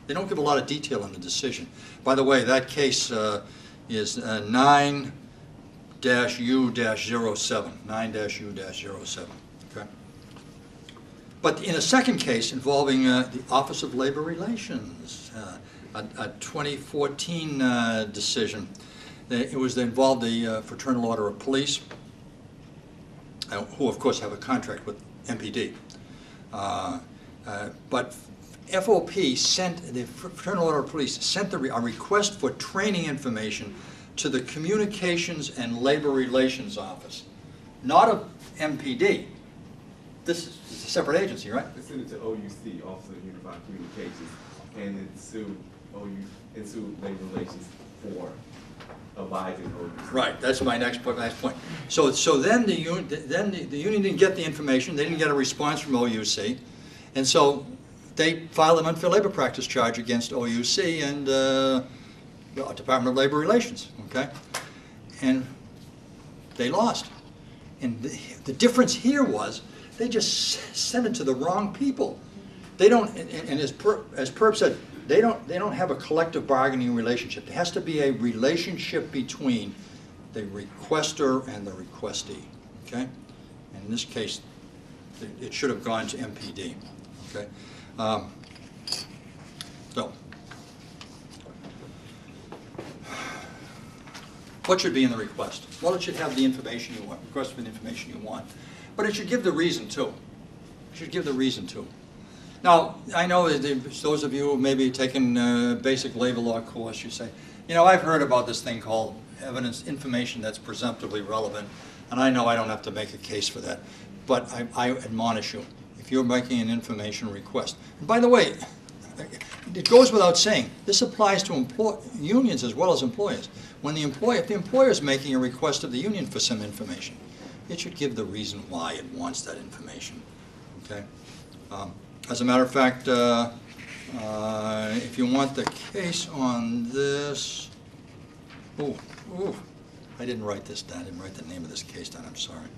They don't give a lot of detail in the decision. By the way, that case is 9-U-07. 9-U-07. Okay. But in a second case involving the Office of Labor Relations, a 2014 decision. It involved the Fraternal Order of Police, who of course have a contract with MPD. But FOP sent, the Fraternal Order of Police sent a request for training information to the Communications and Labor Relations Office, not of MPD. This is a separate agency, right? They sent it to OUC, Office of Unified Communications, and it sued Labor Relations for abiding OUC. Right, that's my next point. So then the union didn't get the information. They didn't get a response from OUC, and so they filed an unfair labor practice charge against OUC and the Department of Labor Relations. Okay, and they lost. And the difference here was they just sent it to the wrong people. They don't, and as PERB said, they don't have a collective bargaining relationship. There has to be a relationship between the requester and the requestee. Okay, and in this case, it should have gone to MPD. Okay, What should be in the request? Well, it should have the information you want, request for the information you want. But it should give the reason too. It should give the reason too. Now, I know that those of you who maybe taken a basic labor law course, you say, you know, I've heard about this thing called evidence, information that's presumptively relevant, and I know I don't have to make a case for that. But I admonish you, if you're making an information request. And by the way, it goes without saying, this applies to unions as well as employers. When the if the employer is making a request of the union for some information, it should give the reason why it wants that information. Okay. As a matter of fact, if you want the case on this, I didn't write this down. I didn't write the name of this case down. I'm sorry.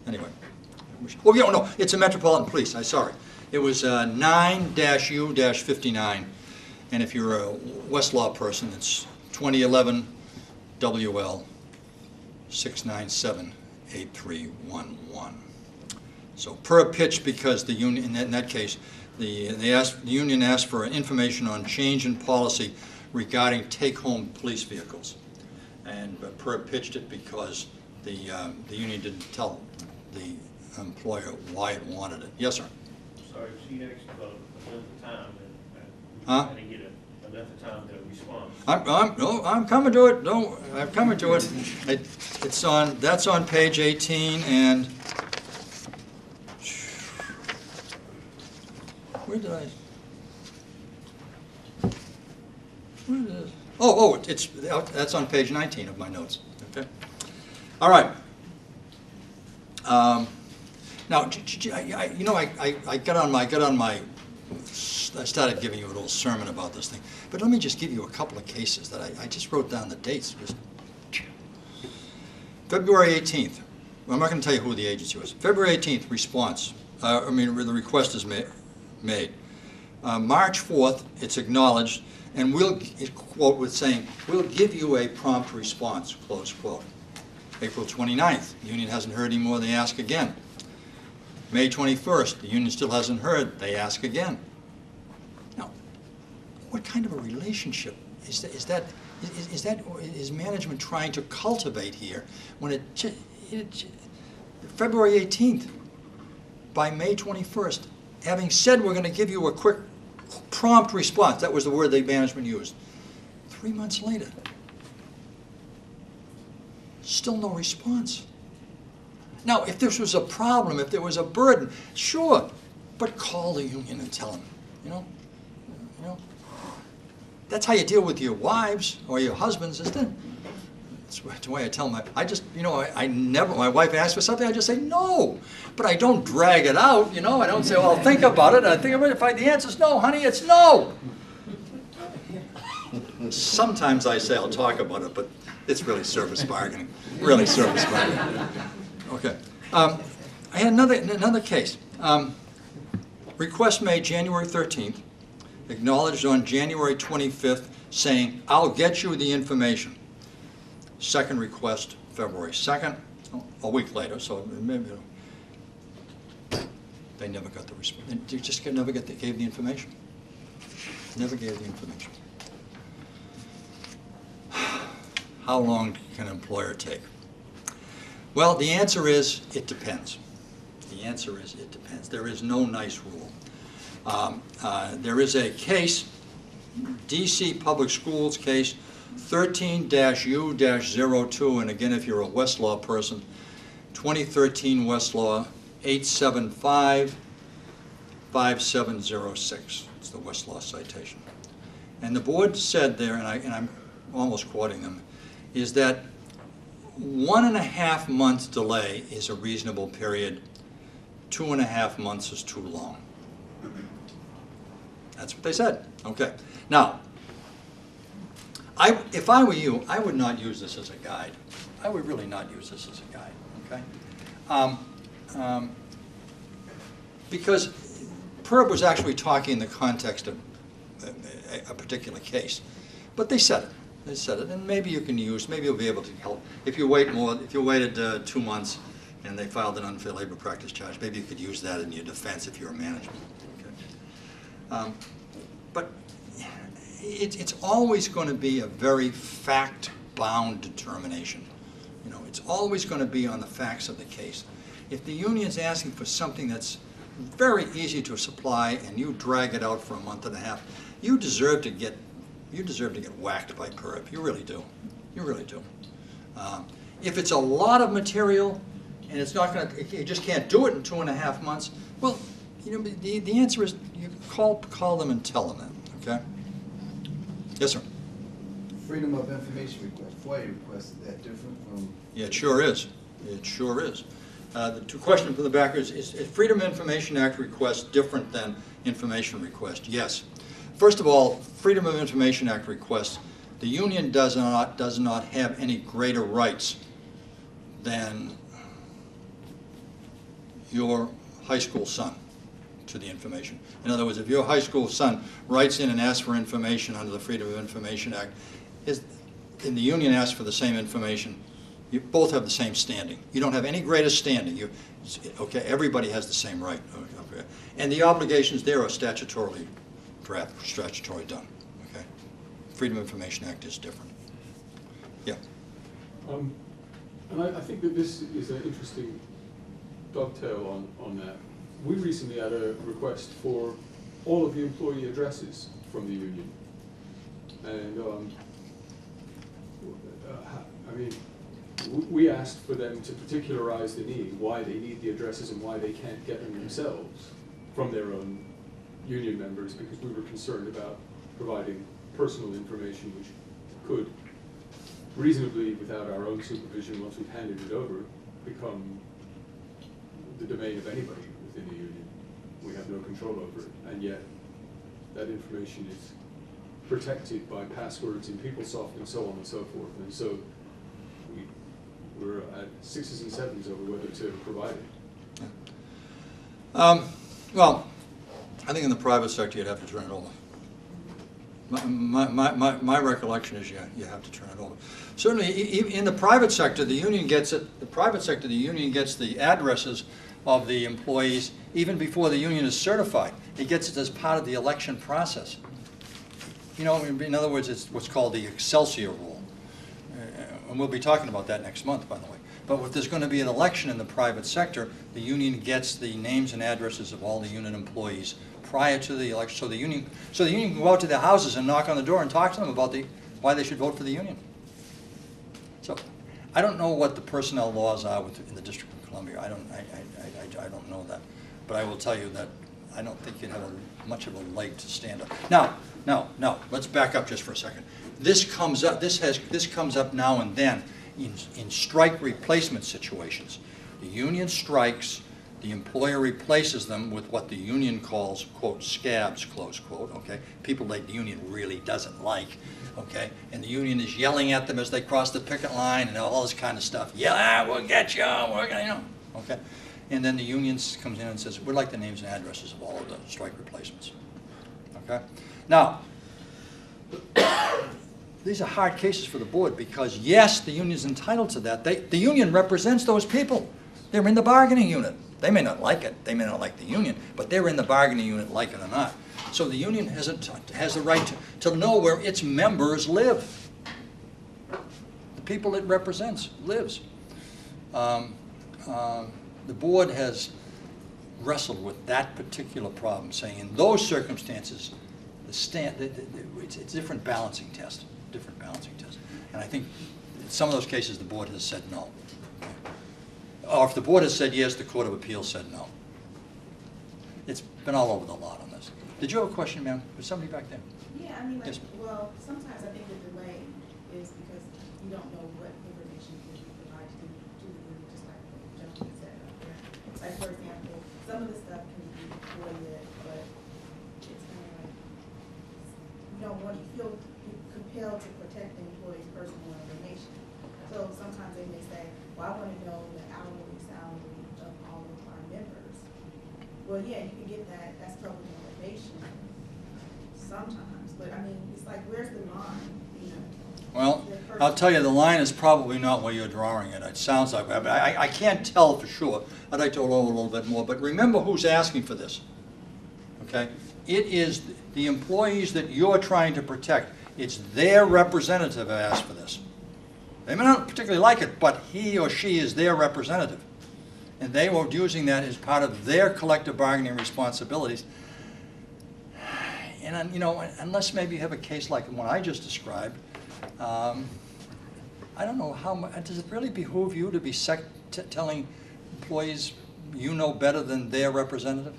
Anyway. Oh, yeah, no, it's a Metropolitan Police. I'm sorry. It was 9-U-59. And if you're a Westlaw person, it's 2011 WL 6978311. So PERB pitched because the union, in that case, the union asked for information on change in policy regarding take-home police vehicles. And PERB pitched it because the union didn't tell the employer why it wanted it. Yes, sir? Sorry, she asked about another time, and Huh? I didn't get another time to respond. I'm coming to it. No, I'm coming to it. That's on page 18, and where did I? Where is it? That's on page 19 of my notes. Okay. All right. Now, you know, I started giving you a little sermon about this thing, but let me just give you a couple of cases that I just wrote down the dates. February 18th. Well, I'm not going to tell you who the agency was. February 18th, response. The request is made. March 4th, it's acknowledged, and quote with saying, we'll give you a prompt response, close quote. April 29th, the union hasn't heard any more, they ask again. May 21st, the union still hasn't heard, they ask again. Now, what kind of a relationship is management trying to cultivate here when February 18th, by May 21st, having said we're going to give you a quick prompt response, that was the word the management used. 3 months later, still no response. Now, if this was a problem, if there was a burden, sure, but call the union and tell them, you know. That's how you deal with your wives or your husbands, isn't it? That's the way I tell them. I never, my wife asks for something, I just say no. But I don't drag it out, you know. I don't say, well, I'll think about it. I think about it. If the answer's no, honey, it's no. Sometimes I say I'll talk about it, but it's really service bargaining. Really service bargaining. Okay. I had another case. Request made January 13th, acknowledged on January 25th, saying, I'll get you the information. Second request, February 2nd, a week later, so maybe they never got the response. They just never gave the information. Never gave the information. How long can an employer take? Well, the answer is, it depends. The answer is, it depends. There is no nice rule. There is a case, DC Public Schools case, 13-U-02, and again, if you're a Westlaw person, 2013 Westlaw 875-5706. It's the Westlaw citation. And the board said there, and I'm almost quoting them, is that 1.5 months delay is a reasonable period. 2.5 months is too long. That's what they said. Okay. Now, if I were you, I would not use this as a guide. I would really not use this as a guide. Okay. Because PERB was actually talking in the context of a particular case, but they said it. They said it, and maybe you can use. Maybe you'll be able to help. If you wait more, if you waited 2 months, and they filed an unfair labor practice charge, maybe you could use that in your defense if you're a management. Okay. But it's always going to be a very fact bound determination. You know, it's always going to be on the facts of the case. If the union's asking for something that's very easy to supply and you drag it out for a month and a half, you deserve to get whacked by PERB. You really do. You really do. If it's a lot of material and it's not going to, you just can't do it in 2.5 months, well, you know, the answer is you call them and tell them that, okay? Yes, sir. Freedom of information request, FOIA request, is that different from? Yeah, it sure is. It sure is. The question from the back is Freedom of Information Act request different than information request? Yes. First of all, Freedom of Information Act request, the union does not have any greater rights than your high school son to the information. In other words, if your high school son writes in and asks for information under the Freedom of Information Act, and the union asks for the same information, you both have the same standing. You don't have any greater standing. Okay, everybody has the same right. Okay. And the obligations there are statutorily done. Okay. Freedom of Information Act is different. Yeah. And I think that this is an interesting dovetail on that. We recently had a request for all of the employee addresses from the union. And I mean, we asked for them to particularize the need, why they need the addresses and why they can't get them themselves from their own union members, because we were concerned about providing personal information which could reasonably, without our own supervision, once we've handed it over, become the domain of anybody within the union. We have no control over it, and yet that information is protected by passwords in PeopleSoft and so on and so forth. And so we're at 6s and 7s over whether to provide it. Well, I think in the private sector you'd have to turn it over. My recollection is you have to turn it over. Certainly, in the private sector, the union gets it. The private sector, the union gets the addresses of the employees even before the union is certified. It gets it as part of the election process. You know, in other words, it's what's called the Excelsior rule. And we'll be talking about that next month, by the way. But if there's going to be an election in the private sector, the union gets the names and addresses of all the union employees prior to the election. So the union can go out to their houses and knock on the door and talk to them about why they should vote for the union. So I don't know what the personnel laws are in the District of Columbia. I don't know that. But I will tell you that I don't think you'd have much of a leg to stand up. Now, let's back up just for a second. This comes up now and then in strike replacement situations. The union strikes, the employer replaces them with what the union calls, quote, scabs, close quote, okay? People that the union really doesn't like, okay? And the union is yelling at them as they cross the picket line and all this kind of stuff. Yeah, we'll get you, we're gonna, you know, okay? And then the union comes in and says, we'd like the names and addresses of all of the strike replacements, okay? Now, these are hard cases for the board because, yes, the union's entitled to that. The union represents those people. They're in the bargaining unit. They may not like it. They may not like the union, but they're in the bargaining unit, like it or not. So the union has the right to know where its members live. The people it represents lives. The board has wrestled with that particular problem, saying in those circumstances, it's a different balancing test. And I think in some of those cases the board has said no. Or if the board has said yes, the Court of Appeals said no. It's been all over the lot on this. Did you have a question, ma'am? Was somebody back there? Yeah, I mean, like, Yes. well, sometimes I think the delay is because you don't know what information you provide to the group, just like the gentleman said up there. Like, for example, some of the stuff can be FOIA, but it's kind of like, you don't want, you feel compelled to protect the employee's personal information. So sometimes they may say, well, I want to know the hourly salary of all of our members. Well, yeah, you can get that, that's public information sometimes, but I mean, it's like, where's the line, you know? Well, I'll tell you, the line is probably not where you're drawing it. It sounds like, I can't tell for sure. I'd like to go over a little bit more, but remember who's asking for this, okay? It is the employees that you're trying to protect. It's their representative who asked for this. They may not particularly like it, but he or she is their representative. And they were using that as part of their collective bargaining responsibilities. And, you know, unless maybe you have a case like the one I just described, I don't know how much, does it really behoove you to be telling employees you know better than their representative?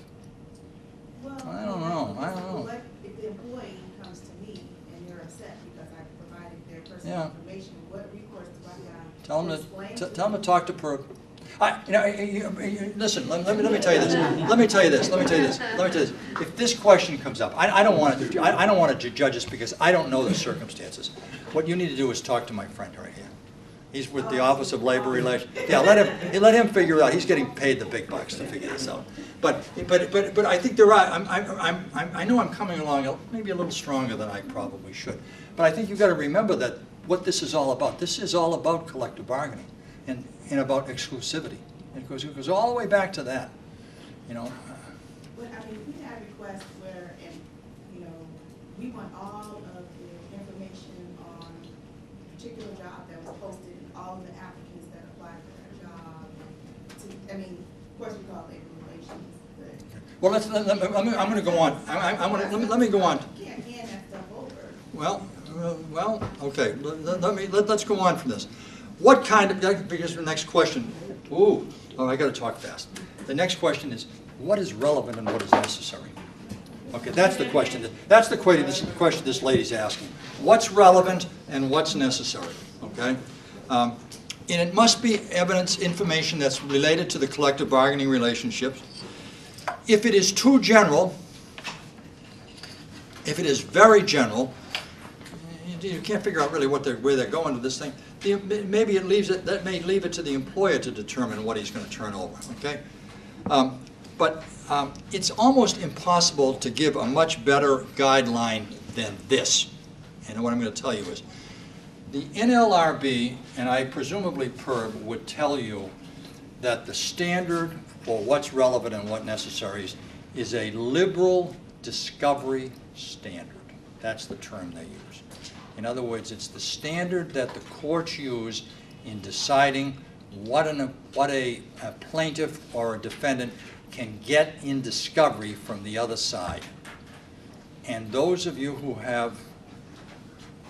Well, I don't know. If the employee comes to me and they're upset because I provided their personal Yeah. information, what recourse do I have? Tell them explain to talk to PERB. Listen. Let me tell you this. Let me tell you this. If this question comes up, I don't want to judge this because I don't know the circumstances. What you need to do is talk to my friend right here. He's with the Office of Labor Relations. Yeah, let him figure it out. He's getting paid the big bucks to figure this out. But I think there are. I know I'm coming along maybe a little stronger than I probably should. But I think you've got to remember that what this is all about. This is all about collective bargaining and about exclusivity. It goes all the way back to that. You know. Well, I mean, we had requests where, you know, we want all of the information on a particular job that was posted and all of the applicants that applied for that job. I mean, of course, we call labor relations, but. Well, I'm going to go on. Let me go on. You can't hand that stuff over. Well, okay. Let's go on from this. What kind of? Because the next question. I got to talk fast. The next question is, what is relevant and what is necessary? Okay, that's the question. That's the question this lady's asking. What's relevant and what's necessary? Okay, and it must be information that's related to the collective bargaining relationships. If it is too general, if it is very general, you can't figure out really where they're going with this thing. Maybe that may leave it to the employer to determine what he's going to turn over. Okay, but it's almost impossible to give a much better guideline than this. And what I'm going to tell you is, the NLRB and I presumably PERB would tell you that the standard for what's relevant and what necessary is a liberal discovery standard. That's the term they use. In other words, it's the standard that the courts use in deciding what a plaintiff or a defendant can get in discovery from the other side. And those of you who have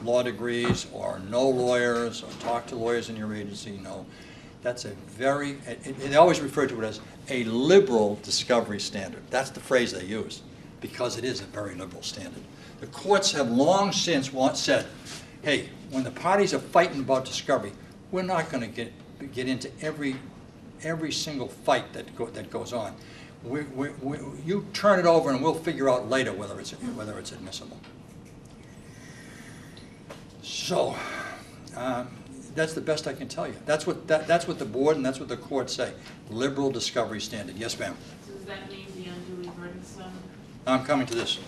law degrees or know lawyers or talk to lawyers in your agency know that's a very, they always refer to it as a liberal discovery standard. That's the phrase they use because it is a very liberal standard. The courts have long since said, hey, when the parties are fighting about discovery, we're not going to get into every single fight that goes on. You turn it over and we'll figure out later whether it's admissible. So that's the best I can tell you. That's what the board and that's what the courts say. Liberal discovery standard. Yes, ma'am. So does that mean the unduly burdensome? I'm coming to this.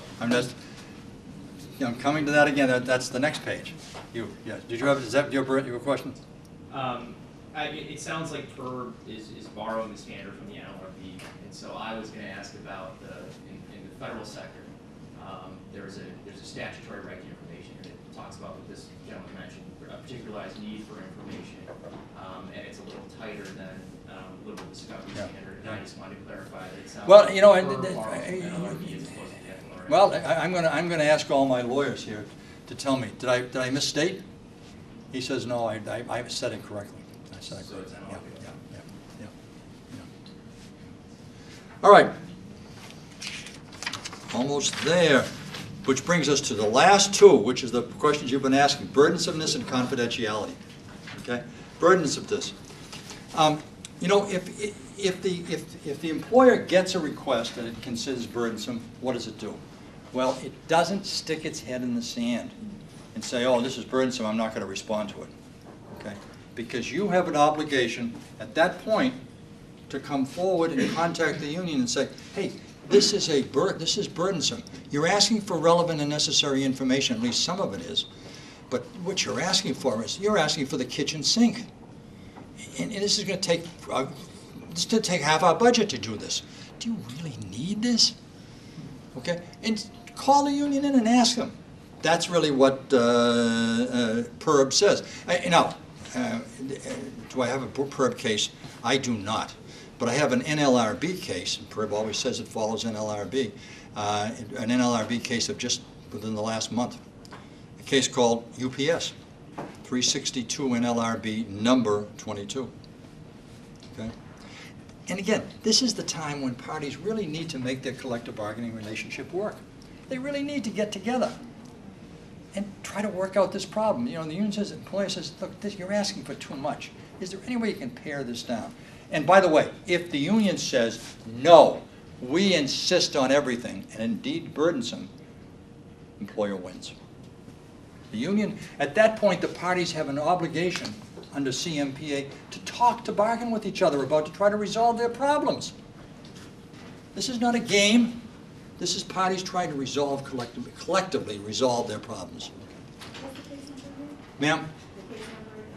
I'm coming to that again. That's the next page. Did you have? Is that your question? It sounds like PERB is borrowing the standard from the NLRB, and so I was going to ask about in the federal sector. There's a statutory right to information here that talks about what this gentleman mentioned, a particularized need for information, and it's a little tighter than liberal discovery standard. And I just wanted to clarify that it sounds like PERB borrows from the NLRB as opposed to the FLRA. Well, I'm going to ask all my lawyers here to tell me. Did I misstate? He says no. I said it correctly. I said it correctly. Yeah. All right. Almost there. Which brings us to the last two, which is the questions you've been asking: burdensomeness and confidentiality. Okay, burdensomeness. If the employer gets a request that it considers burdensome, what does it do? Well, it doesn't stick its head in the sand and say, "Oh, this is burdensome. I'm not going to respond to it." Okay, because you have an obligation at that point to come forward and contact the union and say, "Hey, this is burdensome. You're asking for relevant and necessary information. At least some of it is, but what you're asking for is you're asking for the kitchen sink, and this is going to take half our budget to do this. Do you really need this?" Okay, and call the union in and ask them. That's really what PERB says. Now, do I have a PERB case? I do not. But I have an NLRB case, and PERB always says it follows NLRB, an NLRB case of just within the last month. A case called UPS, 362 NLRB number 22. Okay? And again, this is the time when parties really need to make their collective bargaining relationship work. They really need to get together and try to work out this problem. You know, the union says, the employer says, look, you're asking for too much. Is there any way you can pare this down? And by the way, if the union says, no, we insist on everything, and indeed burdensome, employer wins. The union, at that point, the parties have an obligation under CMPA to bargain with each other about to try to resolve their problems. This is not a game. This is parties trying to resolve collectively resolve their problems. Ma'am?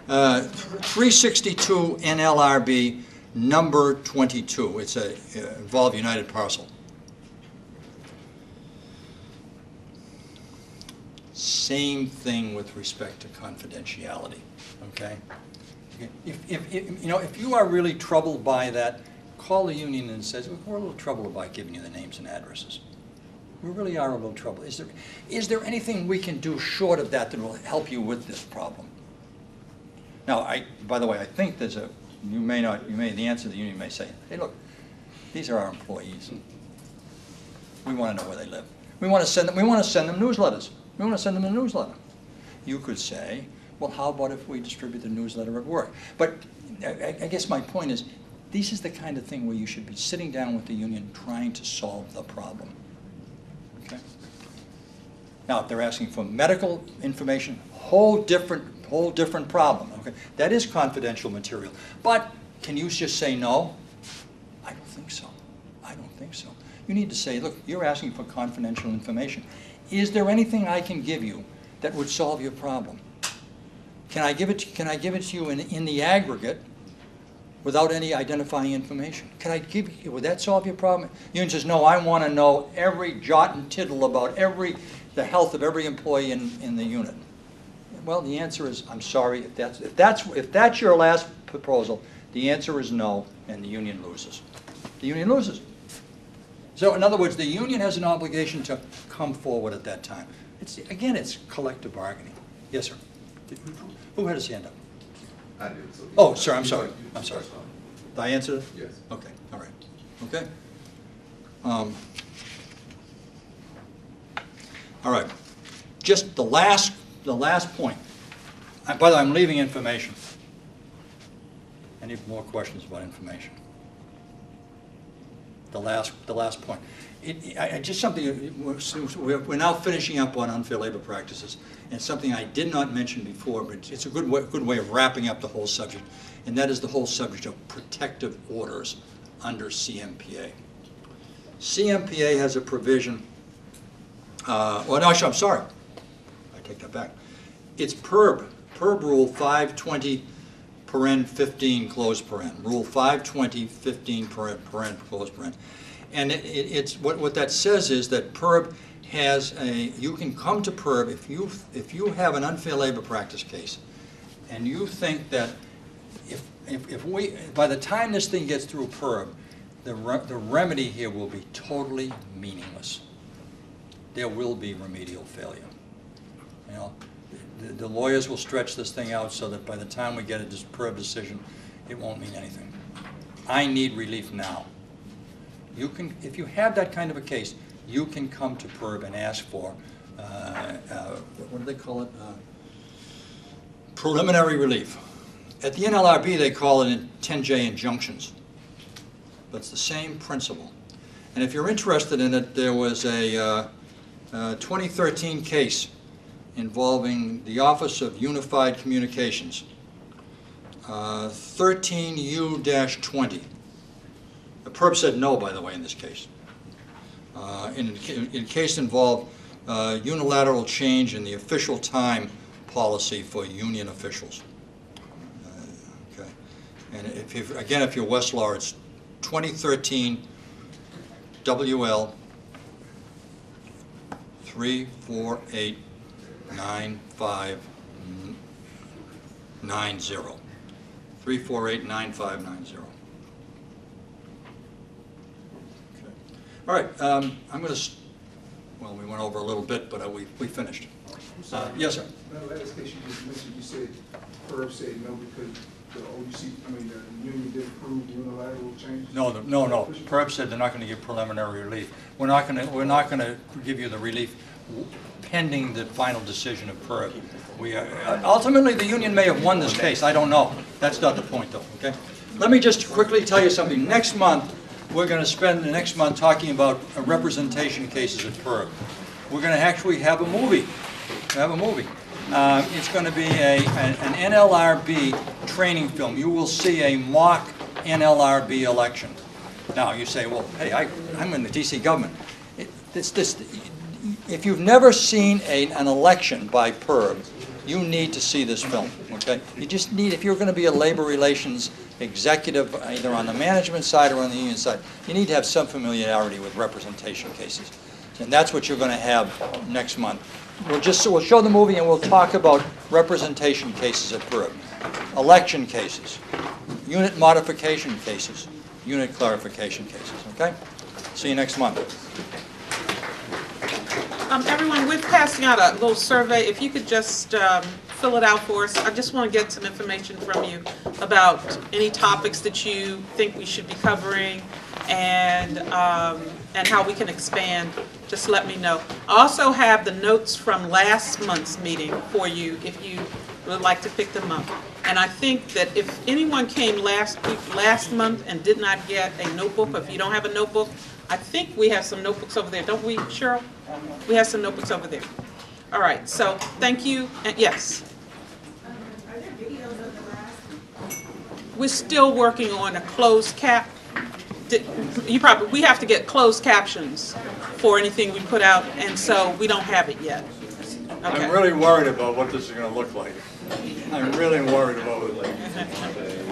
362 NLRB number 22. It's involved United Parcel. Same thing with respect to confidentiality. Okay? If you are really troubled by that, call the union and says, we're a little troubled about giving you the names and addresses. We really are a little troubled. Is there anything we can do short of that will help you with this problem? Now, by the way, I think there's the answer to the union may say, hey, look, these are our employees. We want to know where they live. We want to send them newsletters. We want to send them a newsletter. You could say, well, how about if we distribute the newsletter at work? But I guess my point is, this is the kind of thing where you should be sitting down with the union trying to solve the problem. Okay? Now, if they're asking for medical information, whole different problem. Okay? That is confidential material. But can you just say no? I don't think so. I don't think so. You need to say, look, you're asking for confidential information. Is there anything I can give you that would solve your problem? Can I give it to you in the aggregate without any identifying information? Would that solve your problem? Union says, no, I want to know every jot and tittle about the health of every employee in the unit. Well, the answer is, I'm sorry, if that's your last proposal, the answer is no, and the union loses. The union loses. So, in other words, the union has an obligation to come forward at that time. Again, it's collective bargaining. Yes, sir. Who had his hand up? I did. So oh, sir, I'm sorry. I'm sorry. Did I answer it? Yes. Okay, all right. Okay. All right. Just the last point. By the way, I'm leaving information. Any more questions about information? The last point. Just something, we're now finishing up on unfair labor practices, and something I did not mention before, but it's a good way of wrapping up the whole subject, and that is the whole subject of protective orders under CMPA. CMPA has a provision, well, no, actually, I'm sorry. I take that back. It's PERB Rule 520, paren 15, close paren. Rule 520, 15, paren, close paren. And it's what that says is that PERB has you can come to PERB if you have an unfair labor practice case, and you think that by the time this thing gets through PERB, the remedy here will be totally meaningless. There will be remedial failure. You know, the lawyers will stretch this thing out so that by the time we get a PERB decision, it won't mean anything. I need relief now. You can, if you have that kind of a case, you can come to PERB and ask for, what do they call it? Preliminary relief. At the NLRB, they call it 10J injunctions. But it's the same principle. And if you're interested in it, there was a 2013 case involving the Office of Unified Communications, 13U-20. The PERB said no, by the way, in this case. In case involved unilateral change in the official time policy for union officials. Okay. And if you're Westlaw, it's 2013 WL 34895 9590. 348-9590. Okay. All right, I'm going to, well, we went over a little bit, but we finished. Yes, sir. That last case you just mentioned, you said PERB said no because the OUC, the union didn't approve unilateral changes? No, no. PERB said they're not going to give preliminary relief. We're not going to give you the relief pending the final decision of PERB. Ultimately, the union may have won this case. I don't know. That's not the point, though. Okay. Let me just quickly tell you something. Next month, we're going to spend the next month talking about representation cases at PERB. We're going to actually have a movie. It's going to be an NLRB training film. You will see a mock NLRB election. Now, you say, well, hey, I'm in the D.C. government. If you've never seen an election by PERB, you need to see this film, okay? You just need, if you're going to be a labor relations executive, either on the management side or on the union side, you need to have some familiarity with representation cases. And that's what you're going to have next month. We'll show the movie and we'll talk about representation cases at PERB, election cases, unit modification cases, unit clarification cases, okay? See you next month. Everyone, we're passing out a little survey. If you could just fill it out for us. I just want to get some information from you about any topics that you think we should be covering and how we can expand. Just let me know. I also have the notes from last month's meeting for you if you would like to pick them up. And I think that if anyone came last month and did not get a notebook, or if you don't have a notebook, I think we have some notebooks over there, don't we, Cheryl? We have some notebooks over there. All right, so thank you, and yes? Are there videos of the last? We're still working on a closed cap. We have to get closed captions for anything we put out, and so we don't have it yet. Okay. I'm really worried about what this is going to look like. I'm really worried about it.